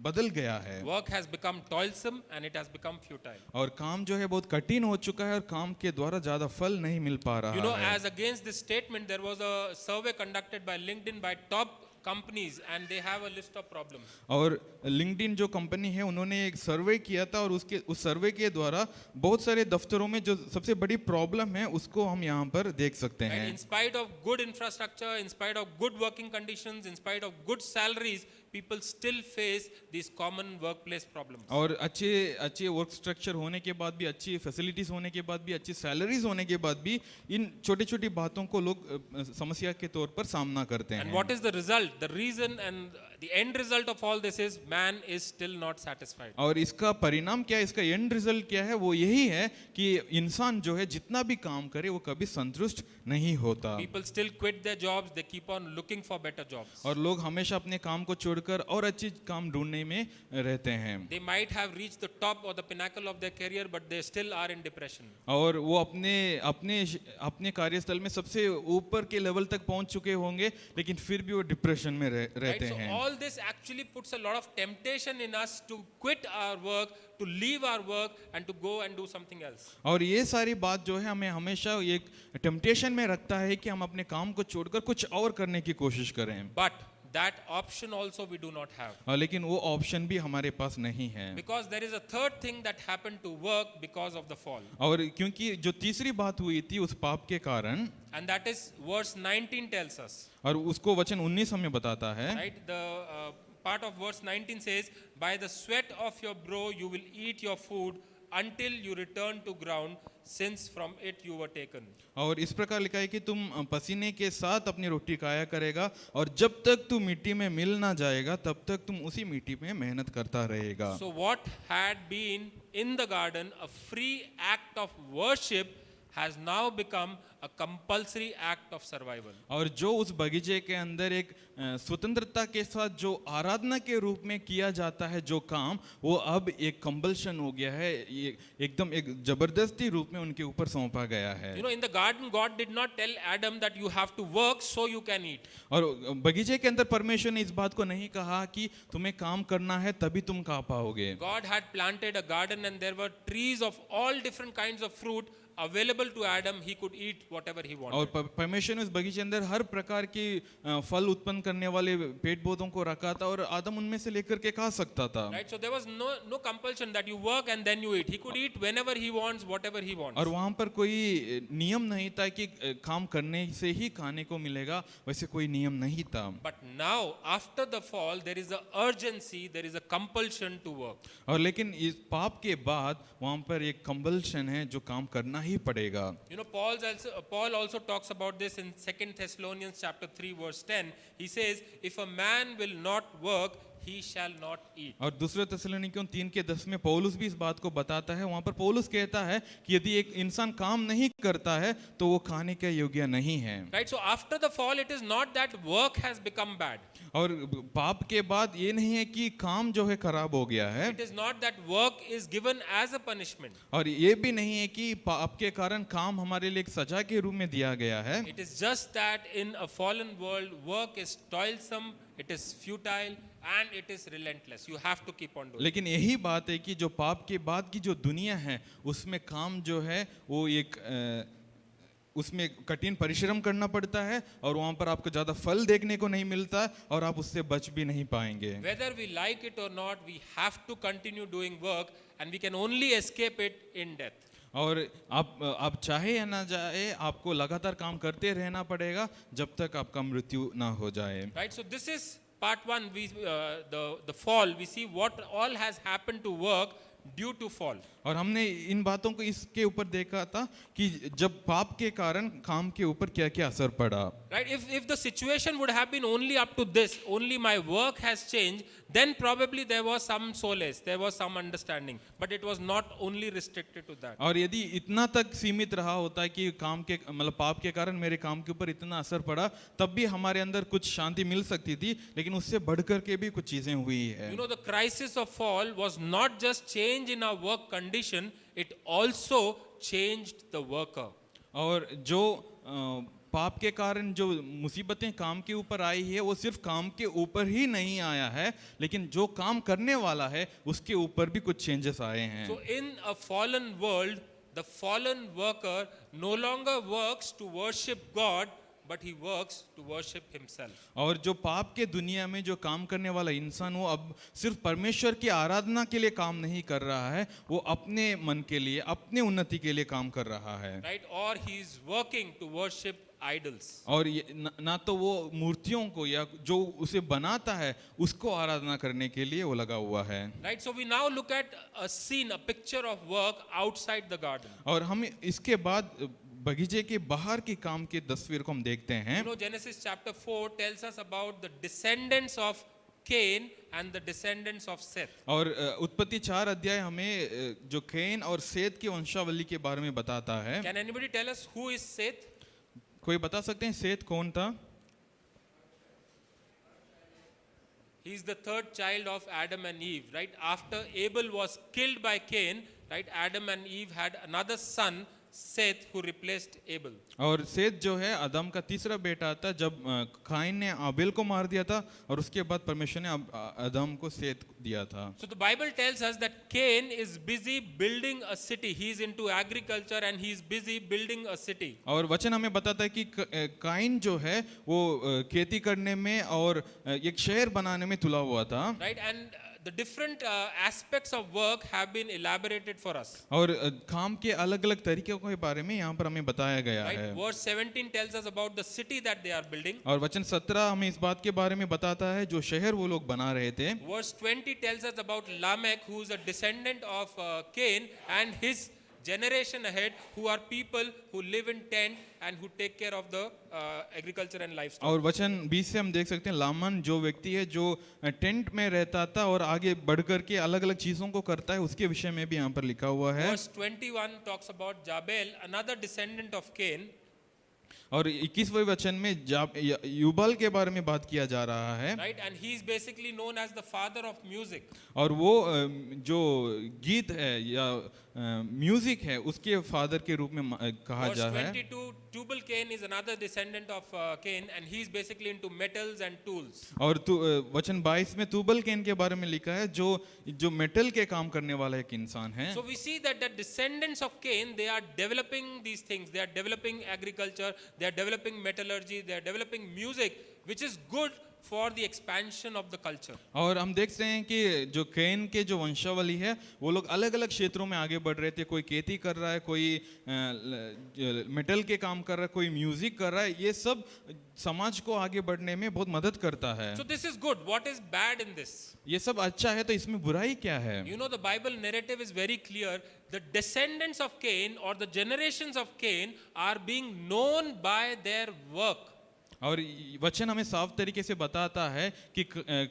बदल गया है, Work has become toilsome and it has become futile. और काम जो है बहुत कठिन हो चुका है और काम के द्वारा ज्यादा फल नहीं मिल पा रहा You know, है। as against this statement, there was a survey conducted by LinkedIn by top companies, and they have a list of problems. और लिंक्डइन जो कंपनी है उन्होंने एक सर्वे किया था, और उस सर्वे के द्वारा बहुत सारे दफ्तरों में जो सबसे बड़ी प्रॉब्लम है उसको हम यहाँ पर देख सकते And हैं। in spite of good infrastructure, in spite of good working conditions, in spite of good salaries, people still face these common workplace problems. और अच्छे वर्क स्ट्रक्चर होने के बाद भी, अच्छी फैसिलिटीज होने के बाद भी, अच्छी सैलरीज होने के बाद भी इन छोटी छोटी बातों को लोग समस्या के तौर पर सामना करते And हैं। what is the result? The reason and the end result of all this is man is still not satisfied. और इसका परिणाम क्या है, इसका एंड रिजल्ट क्या है, वो यही है कि इंसान जो है जितना भी काम करे वो कभी संतुष्ट नहीं होता, People still quit their jobs, they keep on looking for better jobs. और लोग हमेशा अपने काम को छोड़कर और अच्छी काम ढूंढने में रहते हैं, They might have reached the top or the pinnacle of their career, but they still are in depression. और वो अपने कार्यस्थल में सबसे ऊपर के लेवल तक पहुंच चुके होंगे, लेकिन फिर भी वो डिप्रेशन में Right? रहते So हैं। all this actually puts a lot of temptation in us to quit our work, to leave our work, and to go and do something else. और ये सारी बात जो है हमें हमेशा एक टेम्पटेशन में रखता है कि हम अपने काम को छोड़कर कुछ और करने की कोशिश करें, But that option also we do not have. लेकिन वो ऑप्शन भी हमारे पास नहीं है। Because there is a third thing that happened to work because of the fall. और क्योंकि जो तीसरी बात हुई थी उस पाप के कारण, And that is verse 19 tells us. और उसको वचन 19 हमें बताता है, Right? The part of verse 19 says, by the sweat of your brow you will eat your food until you return to ground, since from it you were taken. और इस प्रकार लिखा है कि तुम पसीने के साथ अपनी रोटी खाया करेगा, और जब तक तू मिट्टी में मिल ना जाएगा तब तक तुम उसी मिट्टी में मेहनत करता रहेगा। So what had been in the garden a free act of worship has now become a compulsory act of survival. और जो उस बगीचे के अंदर एक स्वतंत्रता के साथ जो आराधना के रूप में किया जाता है जो काम, वो अब एक कंपल्शन हो गया है, ये एकदम एक जबरदस्ती रूप में उनके ऊपर सौंपा गया है। You know, in the garden, God did not tell Adam that you have to work so you can eat. और बगीचे के अंदर परमेश्वर ने इस बात को नहीं कहा कि तुम्हें काम करना है तभी तुम खा पाओगे। God had planted a garden and there were trees of all different kinds of fruit available to Adam. He could eat whatever he wanted. और परमेश्वर ने उस बगीचे अंदर हर प्रकार की फल उत्पन्न करने वाले पेड़ पौधों को रखा था, और आदम उनमें से लेकर के खा सकता था। Right? So there was no compulsion that you work and then you eat. He could eat whenever he wants, whatever he wants. और वहां पर कोई नियम नहीं था कि काम करने से ही खाने को मिलेगा, वैसे कोई नियम नहीं था। But now, after the fall, there is a urgency, there is a compulsion to work. और लेकिन इस पाप के बाद वहां पर एक कंपल्शन है जो काम करना ही पड़ेगा। You know, Paul also talks about this in 2 Thessalonians chapter 3 verse 10. He says, if a man will not work, he shall not eat. और दूसरे थिस्सलुनीकियों 3:10 में पौलुस भी इस बात को बताता है। वहां पर पौलुस कहता है कि यदि एक इंसान काम नहीं करता है तो वो खाने के योग्य नहीं है। Right? So after the fall, it is not that work has become bad. और पाप के बाद ये नहीं है कि काम जो है खराब हो गया है, It is not that work is given as a punishment. और ये भी नहीं है कि पाप के कारण काम हमारे लिए एक सजा के रूप में दिया गया है। It is just that in a fallen world, work is toilsome, it is futile, and it is relentless. You have to keep on doing. लेकिन यही बात है कि जो पाप के बाद की जो दुनिया है उसमें काम जो है वो एक उसमें कठिन परिश्रम करना पड़ता है और वहाँ पर आपको ज़्यादा फल देखने को नहीं मिलता और आप उससे बच भी नहीं पाएंगे. Whether we like it or not, we have to continue doing work, and we can only escape it in death. और आप चाहे या ना चाहे आपको लगातार काम करते रहना पड़ेगा जब तक आपका मृत्यु ना हो जाए. Right. So this is part one. The fall. We see what all has happened to work due to fall. और हमने इन बातों को इसके ऊपर देखा था कि जब पाप के कारण काम के ऊपर क्या क्या असर पड़ा. Right. If the situation would have been only up to this, only my work has changed, then probably there was some solace, there was some understanding, but it was not only restricted to that. और यदि इतना तक सीमित रहा होता है कि काम के मतलब पाप के कारण मेरे काम के ऊपर इतना असर पड़ा तब भी हमारे अंदर कुछ शांति मिल सकती थी, लेकिन उससे बढ़कर के भी कुछ चीजें हुई है. You know, the crisis of fall was not just change in our work condition, it also changed the worker. और जो पाप के कारण जो मुसीबतें काम के ऊपर आई है वो सिर्फ काम के ऊपर ही नहीं आया है, लेकिन जो काम करने वाला है उसके ऊपर भी कुछ चेंजेस आए हैं. So in a fallen world, the fallen worker no longer works to worship God, but he works to worship himself. और जो पाप के दुनिया में जो काम करने वाला इंसान वो अब सिर्फ परमेश्वर की आराधना के लिए काम नहीं कर रहा है, वो अपने मन के लिए अपने उन्नति के लिए काम कर रहा है. Right? Or he is working to worship idols. और ना तो वो मूर्तियों को या जो उसे बनाता है उसको आराधना करने के लिए वो लगा हुआ है. Right? So we now look at a scene, a picture of work outside the garden. और हम इसके बाद बगीचे के बाहर के काम की तस्वीर को हम देखते हैं. You know, Genesis chapter 4 tells us about the descendants of Cain and the descendants of Seth. और उत्पत्ति 4 अध्याय हमें जो कैन और सेत की वंशावली के बारे में बताता है. Can anybody tell us who is Seth? कोई बता सकते हैं सेत कौन था? He is the third child of Adam and Eve, right? After Abel was killed by Cain, right? Adam and Eve had another son, Seth, who replaced Abel. और सेत जो है आदम का तीसरा बेटा था जब काइन ने आबेल को मार दिया था और उसके बाद परमेश्वर ने आदम को सेत दिया था. So the Bible tells us that Cain is busy building a city. He is into agriculture and he is busy building a city. और वचन हमें बताता है कि काइन जो है वो खेती करने में और एक शहर बनाने में तुला हुआ था. Right? And the different aspects of work have been elaborated for us. और काम के अलग-अलग तरीकों के बारे में यहाँ पर हमें बताया गया Right? है. Verse 17 tells us about the city that they are building. और वचन 17 हमें इस बात के बारे में बताता है जो शहर वो लोग बना रहे थे. Verse 20 tells us about Lamech, who is a descendant of Cain, and his generation ahead, who are people who live in tent and who take care of the agriculture and livestock. और वचन 20 से हम देख सकते हैं लामन जो व्यक्ति है जो टेंट में रहता था और आगे बढ़कर के अलग-अलग चीजों को करता है, उसके विषय में भी यहाँ पर लिखा हुआ है. Verse 21 talks about Jabal, another descendant of Cain. और 21वें वचन में युबाल के बारे में बात किया जा रहा है. Right? And he is basically known as the father of music. और वो जो गीत है या म्यूजिक है उसके फादर के रूप में कहा Verse जा रहा है. 22, Tubal Cain is another descendant of Cain, and he is basically into metals and tools. और वचन 22 में तुबल कैन के बारे में लिखा है जो मेटल के काम करने वाला एक इंसान है. So we see that the descendants of Cain, they are developing these things. They are developing agriculture, they are developing metallurgy, they are developing music, which is good for the expansion of the culture. और हम देख रहे हैं कि जो कैन के जो वंशावली है वो लोग अलग-अलग क्षेत्रों में आगे बढ़ रहे थे. कोई खेती कर रहा है, कोई मेटल के काम कर रहा है, कोई म्यूजिक कर रहा है. ये सब समाज को आगे बढ़ने में बहुत मदद करता है. So this is good. What is bad in this? ये सब अच्छा है तो इसमें बुराई क्या है? You know, the Bible narrative is very clear. The descendants of Cain or the generations of Cain are being known by their work. और वचन हमें साफ तरीके से बताता है कि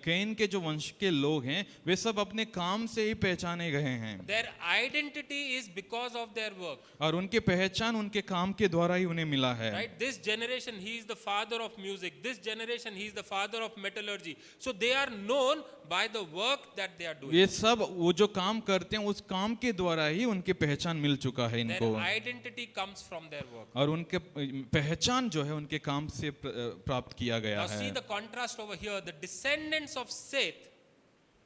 कैन के जो वंश के लोग हैं वे सब अपने काम से ही पहचाने गए हैं. Their identity is because of their work. और उनके पहचान उनके काम के द्वारा ही उन्हें मिला है. Right? This generation, he is the father of music. This generation, he is the father of metallurgy. So they are known by the work that they are doing. ये सब वो जो काम करते हैं उस काम के द्वारा ही उनके पहचान मिल चुका है इनको. Their identity comes from their work. और उनके पहचान जो है उनके काम से प्राप्त किया गया Now see है। the contrast over here. The descendants of Seth,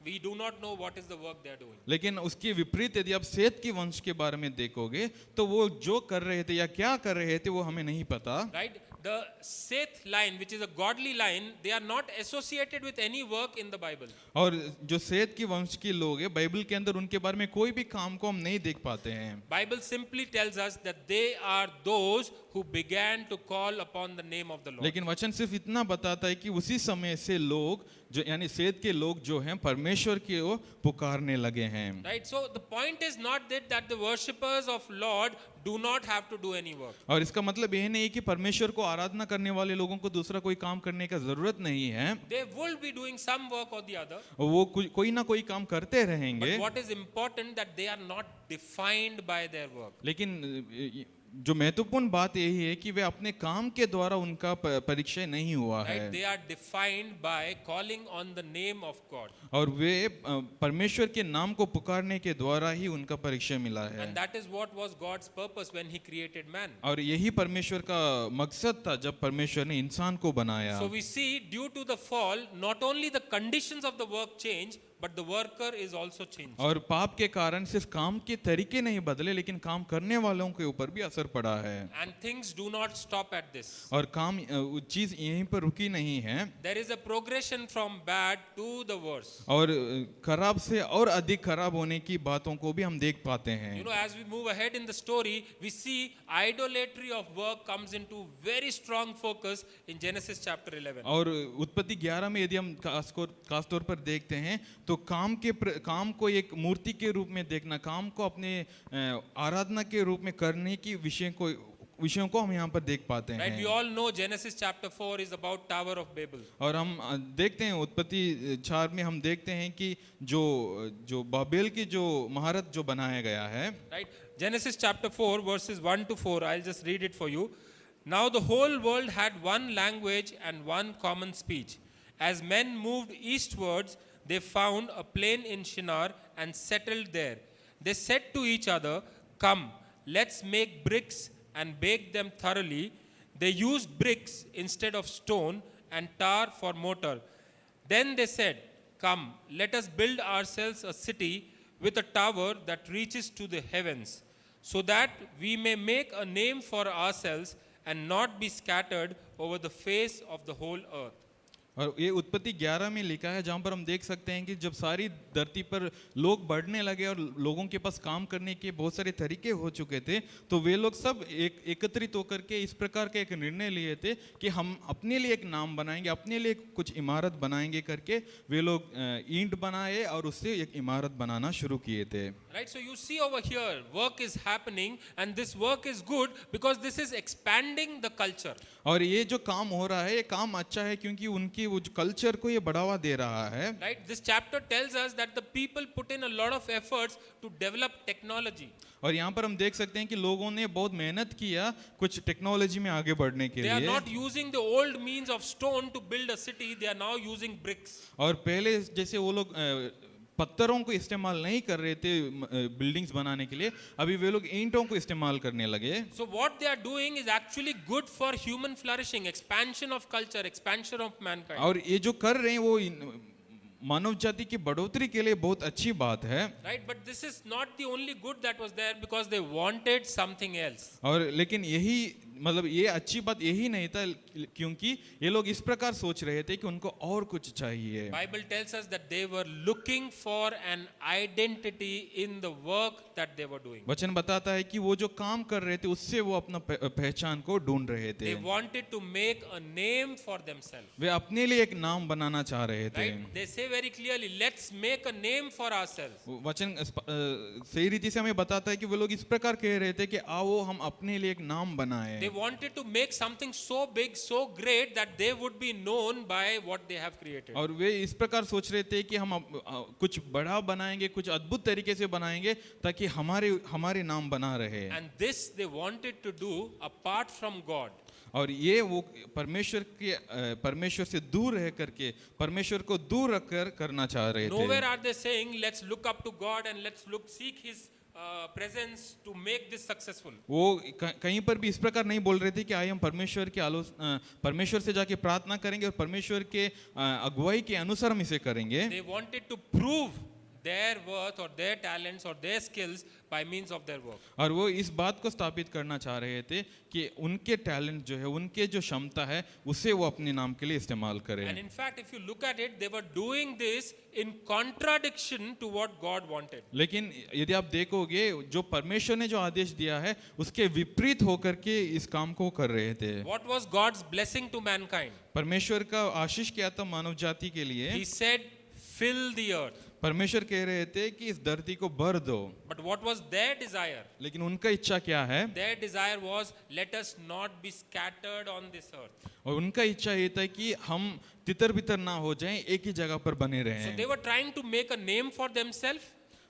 we do not know what is the work they are doing. लेकिन उसके विपरीत यदि आप सेत की वंश के बारे में देखोगे तो वो जो कर रहे थे या क्या कर रहे थे वो हमें नहीं पता। Right? The Seth line, which is a godly line, they are not associated with any work in the Bible. और जो सेत की वंश के लोग हैं बाइबल के अंदर उनके बारे में कोई भी काम को हम नहीं देख पाते हैं। Bible simply tells us that they are those who began to call upon the name of the Lord. लेकिन वचन सिर्फ इतना बताता है कि उसी समय से लोग जो यानी सेत के लोग जो हैं परमेश्वर की ओर पुकारने लगे हैं। Right? So the point is not that the worshippers of Lord do not have to do any work. और इसका मतलब यह नहीं है कि परमेश्वर को आराधना करने वाले लोगों को दूसरा कोई काम करने का जरूरत नहीं है। They will be doing some work or the other. वो कोई ना कोई काम करते रहेंगे। But what is important that they are not defined by their work. लेकिन जो महत्वपूर्ण बात यही है कि वे अपने काम के द्वारा उनका परिचय नहीं हुआ है। Right? They are defined by calling on the name of God. और वे परमेश्वर के नाम को पुकारने के द्वारा ही उनका परिचय मिला है। And that is what was God's purpose when He created man. और यही परमेश्वर का मकसद था जब परमेश्वर ने इंसान को बनाया। So we see due to the fall, not only the conditions of the work change, but the worker is also changed. और पाप के कारण सिर्फ काम के तरीके नहीं बदले लेकिन काम करने वालों के ऊपर भी असर पड़ा है। And things do not stop at this. और काम चीज यहीं पर रुकी नहीं है। There is a progression from bad to the worse. और खराब से और अधिक खराब होने की बातों को भी हम देख पाते हैं। You know, as we move ahead in the story, we see idolatry of work comes into very strong focus in Genesis chapter 11. और उत्पत्ति 11 में यदि हम खास तौर पर देखते हैं तो काम को एक मूर्ति के रूप में देखना, काम को अपने आराधना के रूप में करने की विषयों को हम यहाँ पर देख पाते हैं। Right? We all know Genesis chapter 4 is about Tower of Babel. और हम देखते हैं उत्पत्ति 4 में हम देखते हैं कि जो बाबेल की जो महारत जो बनाया गया है। Right? Genesis chapter 4 verses 1 to 4. I'll just read it for you. Now the whole world had one language and one common speech. As men moved eastwards, they found a plain in Shinar and settled there. They said to each other, "Come, let's make bricks and bake them thoroughly." They used bricks instead of stone and tar for mortar. Then they said, "Come, let us build ourselves a city with a tower that reaches to the heavens, so that we may make a name for ourselves and not be scattered over the face of the whole earth." और ये उत्पत्ति 11 में लिखा है जहाँ पर हम देख सकते हैं कि जब सारी धरती पर लोग बढ़ने लगे और लोगों के पास काम करने के बहुत सारे तरीके हो चुके थे तो वे लोग सब एकत्रित होकर के इस प्रकार का एक निर्णय लिए थे कि हम अपने लिए एक नाम बनाएंगे, अपने लिए कुछ इमारत बनाएंगे करके वे लोग ईंट बनाए और उससे एक इमारत बनाना शुरू किए थे। Right, so you see over here, work is happening and this work is good because this is expanding the culture. और ये जो काम हो रहा है ये काम अच्छा है क्योंकि उनकी वो कल्चर को ये बढ़ावा दे रहा है। Right, this chapter tells us that the people put in a lot of efforts to develop technology. और यहाँ पर हम देख सकते हैं कि लोगों ने बहुत मेहनत किया कुछ टेक्नोलॉजी में आगे बढ़ने के They are लिए। not using the old means of stone to build a city, they are now using bricks. और पहले जैसे वो लोग पत्थरों को इस्तेमाल नहीं कर रहे थे बिल्डिंग्स बनाने के लिए, अभी वे लोग ईंटों को इस्तेमाल करने लगे। So what they are doing is actually good for human flourishing, expansion of culture, expansion of mankind. और ये जो कर रहे हैं वो मानव जाति की बढ़ोतरी के लिए बहुत अच्छी बात है। Right, but this is not the only good that was there because they wanted something else. और लेकिन यही मतलब ये अच्छी बात यही नहीं था क्योंकि ये लोग इस प्रकार सोच रहे थे कि उनको और कुछ चाहिए। Bible tells us that they were looking for an identity in the work that they were doing. वचन बताता है कि वो जो काम कर रहे थे उससे वो अपना पहचान को ढूंढ रहे थे। They wanted to make a name for themselves. वे अपने लिए एक नाम बनाना चाह रहे थे। Right? They say very clearly, let's make a name for ourselves. वचन सही रीति से हमें बताता है कि वो लोग इस प्रकार कह रहे थे कि आओ हम अपने लिए एक नाम बनाएं। They wanted to make something so big, so great that they would be known by what they have created. और वे इस प्रकार सोच रहे थे कि हम कुछ बड़ा बनाएंगे, कुछ अद्भुत तरीके से बनाएंगे ताकि हमारे नाम बना रहे। And this they wanted to do apart from God. और ये वो परमेश्वर से दूर रह करके परमेश्वर को दूर रखकर करना चाह रहे थे। Nowhere are they saying let's look up to God and let's seek His presence to make this successful. वो कहीं पर भी इस प्रकार नहीं बोल रहे थे कि आइए हम परमेश्वर की परमेश्वर से जाके प्रार्थना करेंगे और परमेश्वर के अगुवाई के अनुसार हम इसे करेंगे। They wanted to prove their worth or their talents or their skills by means of their work. और वो इस बात को स्थापित करना चाह रहे थे कि उनके टैलेंट जो है, उनके जो क्षमता है, उसे वो अपने नाम के लिए इस्तेमाल करें। And in fact, if you look at it, they were doing this in contradiction to what God wanted. लेकिन यदि आप देखोगे, जो परमेश्वर ने जो आदेश दिया है उसके विपरीत होकर के इस काम को कर रहे थे। What was God's blessing to mankind? परमेश्वर का आशीष क्या था मानव जाति के लिए? He said, fill the earth. परमेश्वर कह रहे थे कि इस धरती को भर दो। But what was their desire? लेकिन उनका इच्छा क्या है? Their desire was, let us not be scattered on this earth. और उनका इच्छा ये था कि हम तितर बितर ना हो जाएं, एक ही जगह पर बने So रहें। they were trying to make a name for themselves.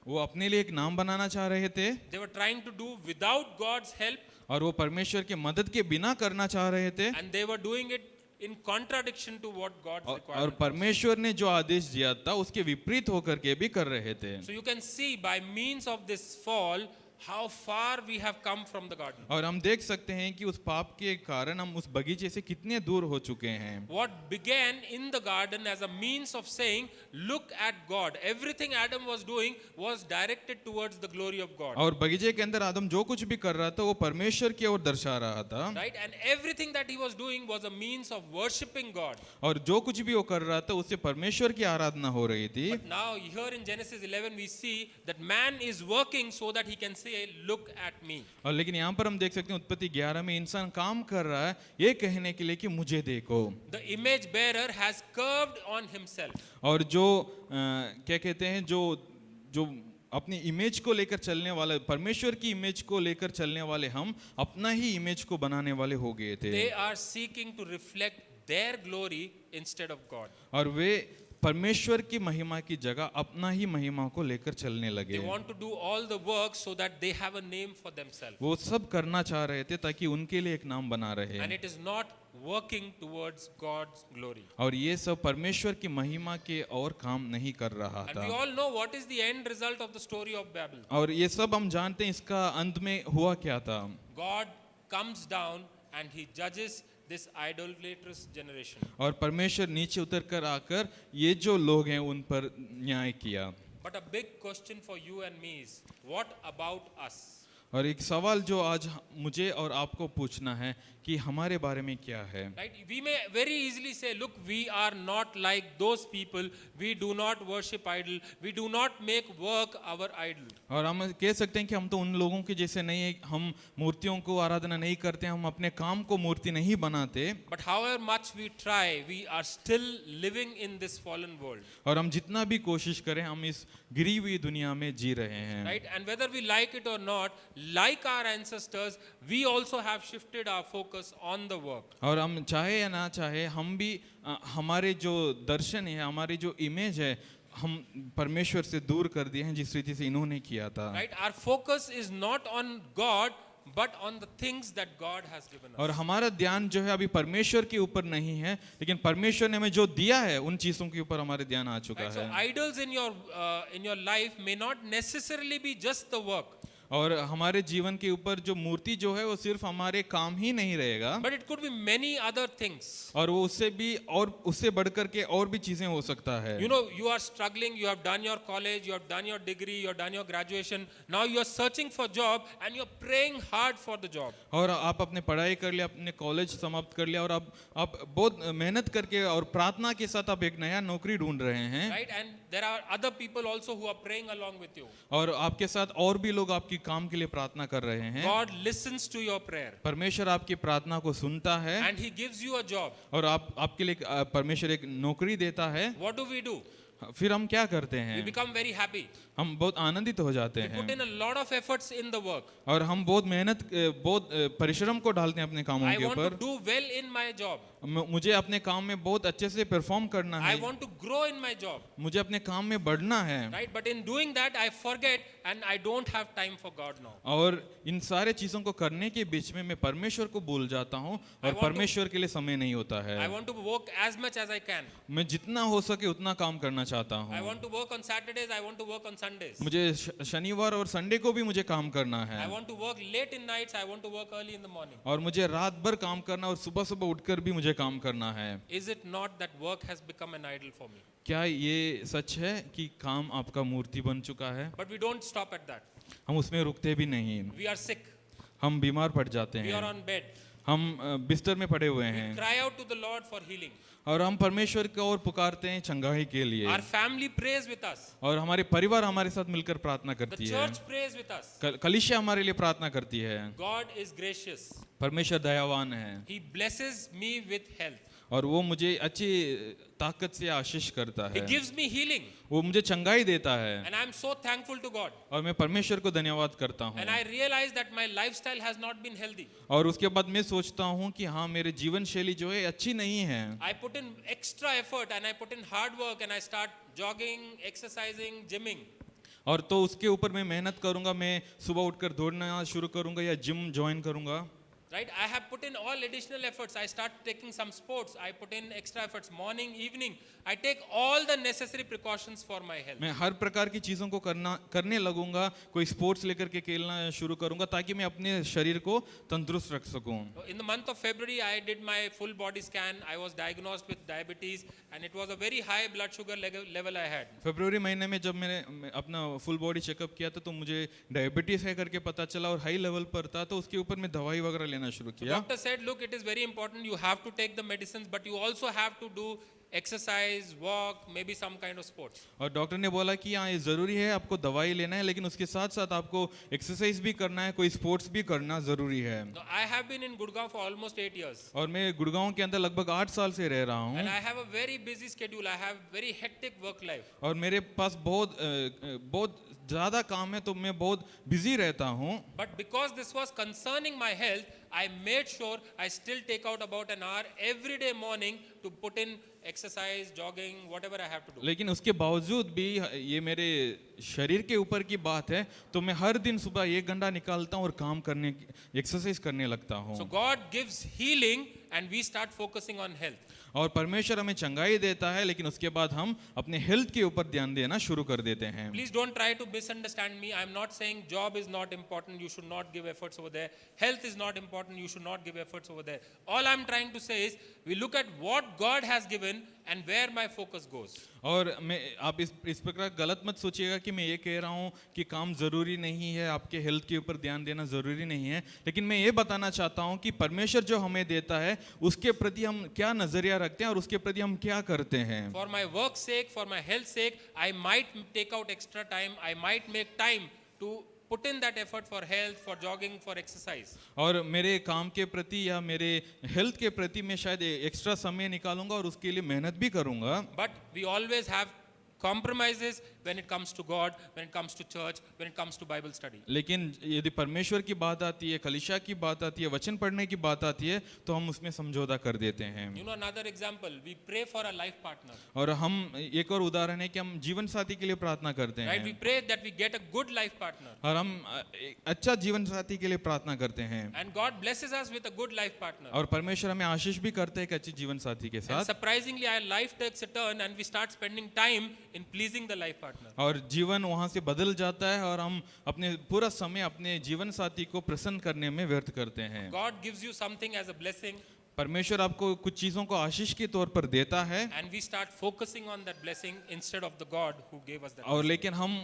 वो अपने लिए एक नाम बनाना चाह रहे थे They were trying to do without God's help, और वो परमेश्वर के मदद के बिना करना चाह रहे थे। and they were doing it in contradiction to what God's और requirement was. परमेश्वर ने जो आदेश दिया था उसके विपरीत होकर के भी कर रहे थे। So you can see by means of this fall how far we have come from the garden. और हम देख सकते हैं कि उस पाप के कारण हम उस बगीचे से कितने दूर हो चुके हैं। What began in the garden as a means of saying, look at God. Everything Adam was doing was directed towards the glory of God. और बगीचे के अंदर आदम जो कुछ भी कर रहा था वो परमेश्वर की ओर दर्शा रहा था। Right? And everything that he was doing was a means of worshipping God. और जो कुछ भी वो कर रहा था उससे परमेश्वर की आराधना हो रही थी। But now here in Genesis 11 we see that man is working so that he can say, look at me. और लेकिन यहाँ पर हम देख सकते हैं उत्पत्ति 11 में इंसान काम कर रहा है ये कहने के लिए कि मुझे देखो। The image bearer has curved on himself. और जो क्या कहते हैं, जो अपनी इमेज को लेकर चलने वाला, परमेश्वर की इमेज को लेकर चलने वाले हम अपना ही इमेज को बनाने वाले हो गए थे। They are seeking to reflect their glory instead of God. और वे परमेश्वर की महिमा की जगह अपना ही महिमा को लेकर चलने लगे। They want to do all the work so that they have a name for themselves. वो सब करना चाह रहे थे ताकि उनके लिए एक नाम बना रहे। And it is not working towards God's glory. और ये सब परमेश्वर की महिमा के और काम नहीं कर रहा And था। we all know what is the end result of the story of Babel. और ये सब हम जानते हैं इसका अंत में हुआ क्या था। God comes down and he judges this idolatrous generation. और परमेश्वर नीचे उतर कर आकर ये जो लोग हैं उन पर न्याय किया। But a big question for you and me is, what about us? और एक सवाल जो आज मुझे और आपको पूछना है कि हमारे बारे में क्या है। Right? We may very easily say, look, we are not like those people. We do not worship idol. We do not make work our idol. और हम कह सकते हैं कि हम तो उन लोगों के जैसे नहीं है, हम मूर्तियों को आराधना नहीं करते, हम अपने काम को मूर्ति नहीं बनाते। But however much we try, we are still living in this fallen world. और हम जितना भी कोशिश करें हम इस गिरी हुई दुनिया में जी रहे हैं। Right? And whether we like it or not, like our ancestors, we also have shifted our focus on the work. और हम चाहे या ना चाहे हम भी हमारे जो दर्शन है, हमारी जो इमेज है, हम परमेश्वर से दूर कर दिए हैं जिस रीति से इन्होंने किया था। Right? Our focus is not on God, but on the things that God has given us. और हमारा ध्यान जो है अभी परमेश्वर के ऊपर नहीं है, लेकिन परमेश्वर ने हमें जो दिया है उन चीजों के ऊपर हमारे ध्यान आ चुका Right? So है। idols in your life may not necessarily be just the work. और हमारे जीवन के ऊपर जो मूर्ति जो है वो सिर्फ हमारे काम ही नहीं रहेगा, But it could be many other things. और वो उससे भी और उससे बढ़कर के और भी चीजें हो सकता है। You know, you are struggling, you have done your college, you have done your degree, you have done your graduation. Now you are searching for job and you are praying hard for the job. और आप अपने पढ़ाई कर लिया, अपने कॉलेज समाप्त कर लिया और अब आप बहुत मेहनत करके और प्रार्थना के साथ आप एक नया नौकरी ढूंढ रहे हैं। Right? And there are other people also who are praying along with you. और आपके साथ और भी लोग आपकी काम के लिए प्रार्थना कर रहे हैं। God listens to your prayer परमेश्वर आपकी प्रार्थना को सुनता है and he gives you a job. और आपके लिए परमेश्वर एक नौकरी देता है। What do? फिर हम क्या करते We हैं? become very happy. हम बहुत आनंदित हो जाते We put हैं in a lot of efforts in the work. और हम बहुत मेहनत, बहुत परिश्रम को डालते हैं अपने कामों I के want to ऊपर। do well in my job. मुझे अपने काम में बहुत अच्छे से परफॉर्म करना I है, want to grow in my job. मुझे अपने काम में बढ़ना है। Right? But in doing that, I forget and I don't have time for God now. और इन सारे चीजों को करने के बीच में मैं परमेश्वर को भूल जाता हूँ और परमेश्वर के लिए समय नहीं होता है। I want to work as much as I can. मैं जितना हो सके उतना काम करना चाहता I हूँ। want to work on Saturdays, I want to work on Sundays. मुझे शनिवार और संडे को भी मुझे काम करना है, I want to work late in nights, I want to work early in the morning. और मुझे रात भर काम करना और सुबह सुबह उठकर भी मुझे काम करना है। Is it not that work has become an idol for me? क्या ये सच है कि काम आपका मूर्ति बन चुका है? But we don't stop at that. हम उसमें रुकते भी नहीं, We are sick, हम बीमार पड़ जाते we are हैं, on bed. हम बिस्तर में पड़े हुए हैं Cry out to the Lord for healing. और हम परमेश्वर को और पुकारते हैं चंगाई के लिए, Our family prays with us. और हमारे परिवार हमारे साथ मिलकर प्रार्थना The करती है, church prays with us. कलीसिया हमारे लिए प्रार्थना करती है। God is gracious. परमेश्वर दयावान है He blesses me with health. और वो मुझे अच्छी ताकत से आशीष करता He है, gives me healing. वो मुझे चंगाई देता है, And I am so thankful to God. और मैं परमेश्वर को धन्यवाद करता हूँ। And I realize that my lifestyle has not been healthy. और उसके बाद मैं सोचता हूँ कि हाँ, मेरे जीवन शैली जो है अच्छी नहीं है, I put in extra effort and I put in hard work and I start jogging, exercising, gymming. और तो उसके ऊपर मैं मेहनत करूँगा, मैं सुबह उठकर दौड़ना शुरू करूँगा या जिम ज्वाइन करूँगा, Right? I have put in all additional efforts. I start taking some sports. I put in extra efforts morning, evening. I take all the necessary precautions for my health. मैं हर प्रकार की चीज़ों को करने लगूंगा, कोई स्पोर्ट्स लेकर के खेलना शुरू करूंगा ताकि मैं अपने शरीर को तंदुरुस्त रख सकूं। So in the month of February, I did my full body scan. I was diagnosed with diabetes and it was a very high blood sugar level I had. फरवरी महीने में जब मैंने अपना फुल बॉडी चेकअप किया था तो मुझे डायबिटीज है करके पता चला और हाई लेवल पर था, तो उसके ऊपर मैं दवाई वगैरह लेना शुरू किया। Doctor said, look, it is very important. You have to take the medicines, but you also have to do exercise, walk, maybe some kind of sports. और डॉक्टर ने बोला कि हाँ, ये ज़रूरी है, आपको दवाई लेना है, लेकिन उसके साथ साथ आपको एक्सरसाइज भी करना है, कोई स्पोर्ट्स भी करना ज़रूरी है। So I have been in Gurgaon for almost 8 years. और मैं गुड़गांव के अंदर लगभग 8 साल से रह रहा And हूँ, I have a very busy schedule. I have very hectic work life. और मेरे पास बहुत ज़्यादा काम है, तो मैं बहुत बिजी रहता हूँ। But because this was concerning my health, I made sure I still take out about an hour every day morning to put in exercise, jogging, whatever I have to do. लेकिन उसके बावजूद भी ये मेरे शरीर के ऊपर की बात है, तो मैं हर दिन सुबह 1 घंटा निकालता हूँ और काम करने, एक्सरसाइज करने लगता हूँ। So God gives healing and we start focusing on health. और परमेश्वर हमें चंगाई देता है, लेकिन उसके बाद हम अपने हेल्थ के ऊपर ध्यान देना शुरू कर देते हैं। Please don't try to misunderstand me. I'm not saying job is not important. You should not give efforts over there. Health is not important. You should not give efforts over there. All I'm trying to say is we look at what God has given and where my focus goes. और आप इस प्रकार गलत मत सोचिएगा कि मैं ये कह रहा हूँ कि काम ज़रूरी नहीं है, आपके हेल्थ के ऊपर ध्यान देना ज़रूरी नहीं है, लेकिन मैं ये बताना चाहता हूँ कि परमेश्वर जो हमें देता है उसके प्रति हम क्या नज़रिया रखते हैं और उसके प्रति हम क्या करते हैं। For my work's sake, for my health's sake, I might take out extra time. I might make time to put in that effort for health, for jogging, for exercise. और मेरे काम के प्रति या मेरे हेल्थ के प्रति मैं शायद एक्स्ट्रा समय निकालूंगा और उसके लिए मेहनत भी करूंगा। But we always have compromises when it comes to God, when it comes to church, when it comes to Bible study. लेकिन यदि परमेश्वर की बात आती है, कलीसिया की बात आती है, वचन पढ़ने की बात आती है, तो हम उसमें समझौता कर देते हैं। You know another example, we pray for a life partner. और हम एक और उदाहरण है कि हम जीवन साथी के लिए प्रार्थना करते Right? We हैं, pray that we get a good life partner. और हम एक अच्छा जीवन साथी के लिए प्रार्थना करते हैं, And God blesses us with a good life partner. और परमेश्वर हमें आशीष भी करते हैं एक अच्छे जीवन साथी के And साथ। surprisingly, our life takes a turn and we start spending time in pleasing the life partner. और जीवन वहाँ से बदल जाता है और हम अपने पूरा समय अपने जीवन साथी को प्रसन्न करने में व्यर्थ करते हैं। God gives you something as a blessing परमेश्वर आपको कुछ चीजों को आशीष के तौर पर देता है, and we start focusing on that blessing instead of the God who gave us that और blessing. लेकिन हम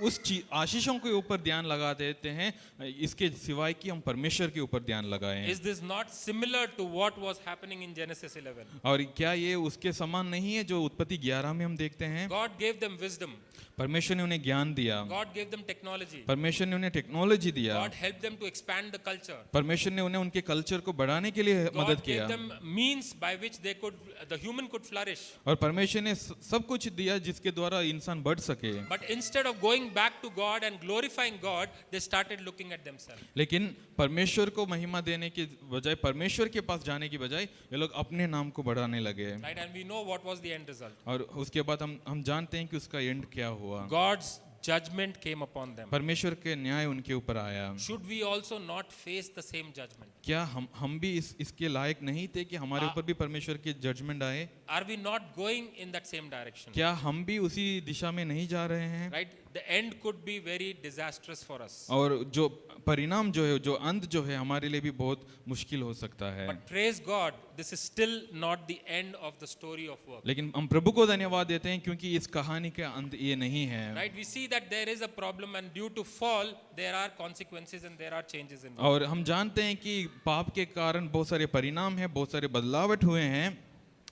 उस आशीषों के ऊपर ध्यान लगा देते हैं, इसके सिवाय कि हम परमेश्वर के ऊपर ध्यान लगाएं। Is this not similar to what was happening in Genesis 11? और क्या ये उसके समान नहीं है जो उत्पत्ति 11 में हम देखते हैं? God gave them wisdom. परमेश्वर ने उन्हें ज्ञान दिया, God gave them technology. परमेश्वर ने उन्हें टेक्नोलॉजी दिया, God helped them to expand the culture. परमेश्वर ने उन्हें उनके कल्चर को बढ़ाने के लिए मदद God किया, gave them means by which the human could flourish. और परमेश्वर ने सब कुछ दिया जिसके द्वारा इंसान बढ़ सके। But instead of going back to God and glorifying God, they started looking at themselves. लेकिन परमेश्वर को महिमा देने के बजाय, परमेश्वर के पास जाने की बजाय ये लोग अपने नाम को बढ़ाने लगे, Right? And we know what was the end result. और उसके बाद हम जानते हैं कि उसका एंड क्या हुआ। God's judgment came upon them. परमेश्वर के न्याय उनके ऊपर आया। Should we also not face the same judgment? क्या हम भी इसके लायक नहीं थे कि हमारे ऊपर भी परमेश्वर की जजमेंट आए? Are we not going in that same direction? क्या हम भी उसी दिशा में नहीं जा रहे हैं? Right? The end could be very disastrous for us. और जो परिणाम जो है, जो अंत जो है, हमारे लिए भी बहुत मुश्किल हो सकता है। But praise God, this is still not the end of the story of work. लेकिन हम प्रभु को धन्यवाद देते हैं क्योंकि इस कहानी का अंत ये नहीं है। Right? We see that there is a problem, and due to fall, there are consequences and there are changes in work. और हम जानते हैं कि पाप के कारण बहुत सारे परिणाम हैं, बहुत सारे बदलावट हुए हैं।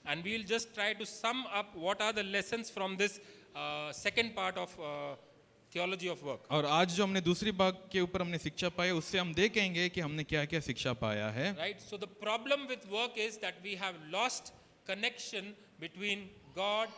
And we will just try to sum up what are the lessons from this second part of theology of work. और आज जो हमने दूसरी भाग के ऊपर हमने शिक्षा पाई, उससे हम देखेंगे कि हमने क्या क्या शिक्षा पाया है। Right? So the problem with work is that we have lost connection between God,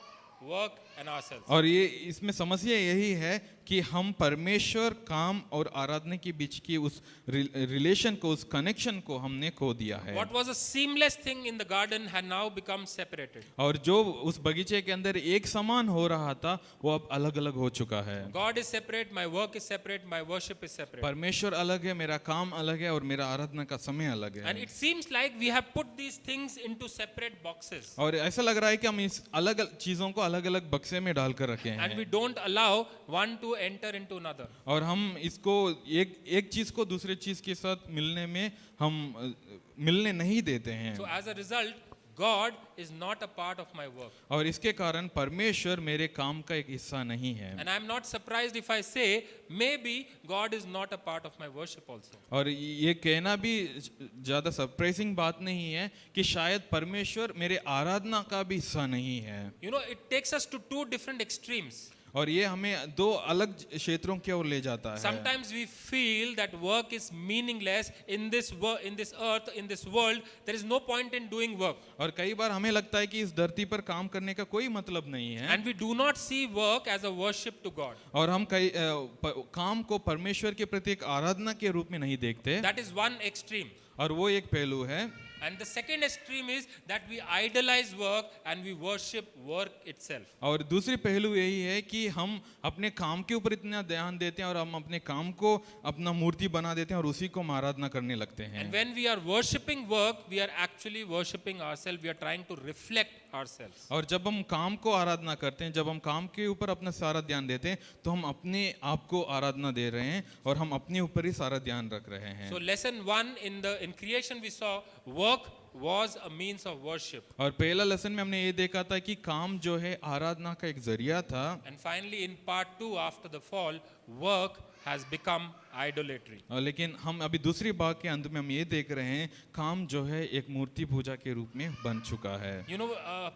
work and ourselves. और ये इसमें समस्या यही है कि हम परमेश्वर, काम और आराधना के बीच की उस रिलेशन को, उस कनेक्शन को हमने खो दिया है। What was a seamless thing in the garden had now become separated. और जो उस बगीचे के अंदर एक समान हो रहा था, वो अब अलग अलग हो चुका है। God is separate, my work is separate, my worship is separate. परमेश्वर अलग है, मेरा काम अलग है और मेरा आराधना का समय अलग है। And it seems like we have put these things into separate boxes. और ऐसा लग रहा है कि हम इस अलग चीजों को अलग अलग बक्से में डालकर रखे And we हैं don't allow one to enter into another. और हम इसको एक चीज को दूसरे चीज के साथ मिलने में हम मिलने नहीं देते हैं। So as a result, God is not a part of my work. और इसके कारण परमेश्वर मेरे काम का एक हिस्सा नहीं है। And I am not surprised if I say maybe God is not a part of my worship also. और ये कहना भी ज्यादा सरप्राइजिंग बात नहीं है कि शायद परमेश्वर मेरे आराधना का भी हिस्सा नहीं है। You know, it takes us to two different extremes. और ये हमें दो अलग क्षेत्रों की ओर ले जाता है। Sometimes we feel that work is meaningless in this earth, in this world. There is no point in doing work. और कई बार हमें लगता है कि इस धरती पर काम करने का कोई मतलब नहीं है। And we do not see work as a worship to God. और हम काम को परमेश्वर के प्रति एक आराधना के रूप में नहीं देखते। That is one extreme. और वो एक पहलू है। And the second extreme is that we idolize work and we worship work itself. और दूसरी पहलू यही है कि हम अपने काम के ऊपर इतना ध्यान देते हैं और हम अपने काम को अपना मूर्ति बना देते हैं और उसी को हम आराधना करने लगते हैं। And when we are worshiping work, we are actually worshiping ourselves. We are trying to reflect ourselves. और जब हम काम को आराधना करते हैं, जब हम काम के ऊपर अपना सारा ध्यान देते हैं, तो हम अपने आप को आराधना दे रहे हैं और हम अपने ऊपर ही सारा ध्यान रख रहे हैं। So lesson 1 in creation we saw work was a means of worship. और पहला लेसन में हमने ये देखा था कि काम जो है आराधना का एक जरिया था। And finally in part 2 after the fall, work has become idolatry. और लेकिन हम अभी दूसरी भाग के अंत में हम ये देख रहे हैं, काम जो है एक मूर्ति पूजा के रूप में बन चुका है। You know,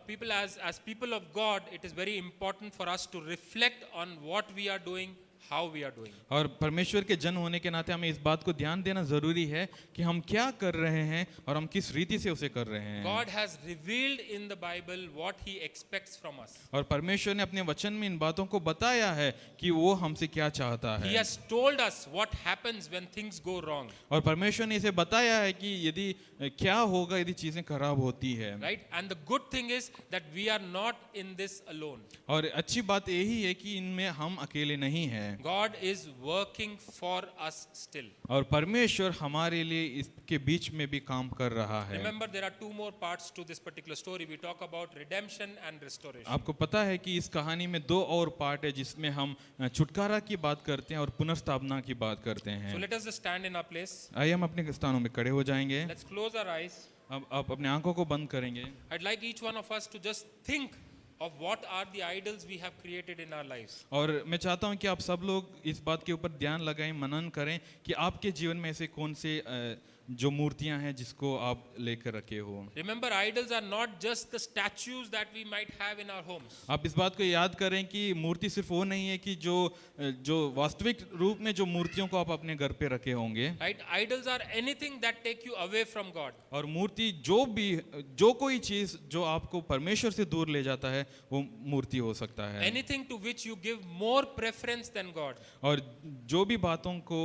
people as people of God, it is very important for us to reflect on what we are doing, how we are doing. और परमेश्वर के जन होने के नाते हमें इस बात को ध्यान देना जरूरी है कि हम क्या कर रहे हैं और हम किस रीति से उसे कर रहे हैं। God has revealed in the Bible what He expects from us. और परमेश्वर ने अपने वचन में इन बातों को बताया है कि वो हमसे क्या चाहता He है। has told us what happens when things go wrong. और परमेश्वर ने इसे बताया है कि यदि क्या होगा यदि चीजें खराब होती है। Right? And the good thing is that we are not in this alone. और अच्छी बात यही है कि इनमें हम अकेले नहीं हैं। God is working for us still. और परमेश्वर हमारे लिए इसके बीच में भी काम कर रहा है। Remember, there are two more parts to this particular story. We talk about redemption and restoration. आपको पता है कि इस कहानी में दो और पार्ट है जिसमें हम छुटकारा की बात करते हैं और पुनर्स्थापना की बात करते So हैं। let us just stand in our place. आइए हम अपने स्थानों में खड़े हो जाएंगे। Let's close our eyes. अब आप अपने आंखों को बंद करेंगे। I'd like each one of us to just think of what are the idols we have created in our lives. और मैं चाहता हूं कि आप सब लोग इस बात के ऊपर ध्यान लगाएं, मनन करें कि आपके जीवन में ऐसे कौन से जो मूर्तियां हैं जिसको आप लेकर रखे हो। Remember, idols are not just the statues that we might have in our homes. आप इस बात को याद करें कि मूर्ति सिर्फ वो नहीं है कि जो वास्तविक रूप में जो मूर्तियों को आप अपने घर पे रखे होंगे। Right? Idols are anything that take you away from God. और मूर्ति जो कोई चीज जो आपको परमेश्वर से दूर ले जाता है वो मूर्ति हो सकता है। Anything to which you give more preference than God. और जो भी बातों को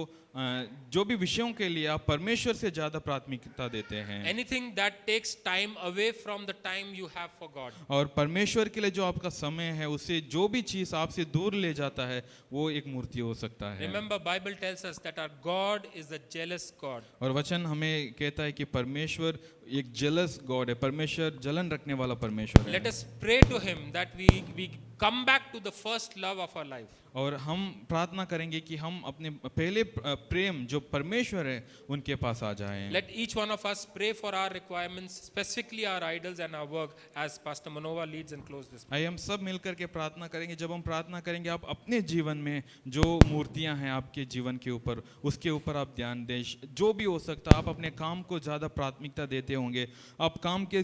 जो भी विषयों के लिए आप परमेश्वर से से ज्यादा प्राथमिकता देते हैं। Anything that takes time away from the time you have for God. और परमेश्वर के लिए जो आपका समय है, उससे जो भी चीज आपसे दूर ले जाता है, वो एक मूर्ति हो सकता है। Remember, Bible tells us that our God is a jealous God. और वचन हमें कहता है कि परमेश्वर एक जेलस गॉड है, परमेश्वर जलन रखने वाला परमेश्वर है। Let us pray to Him that we come back to the first love of our life. और हम प्रार्थना करेंगे कि हम अपने पहले प्रेम जो परमेश्वर है उनके पास आ जाएं। Let each one of us pray for our requirements, specifically our idols and our work, as Pastor Manova leads and close this. आइए हम सब मिलकर के प्रार्थना करेंगे। जब हम प्रार्थना करेंगे, आप अपने जीवन में जो मूर्तियां हैं आपके जीवन के ऊपर, उसके ऊपर आप ध्यान दें। जो भी हो सकता है, आप अपने काम को ज़्यादा प्राथमिकता देते होंगे, आप काम के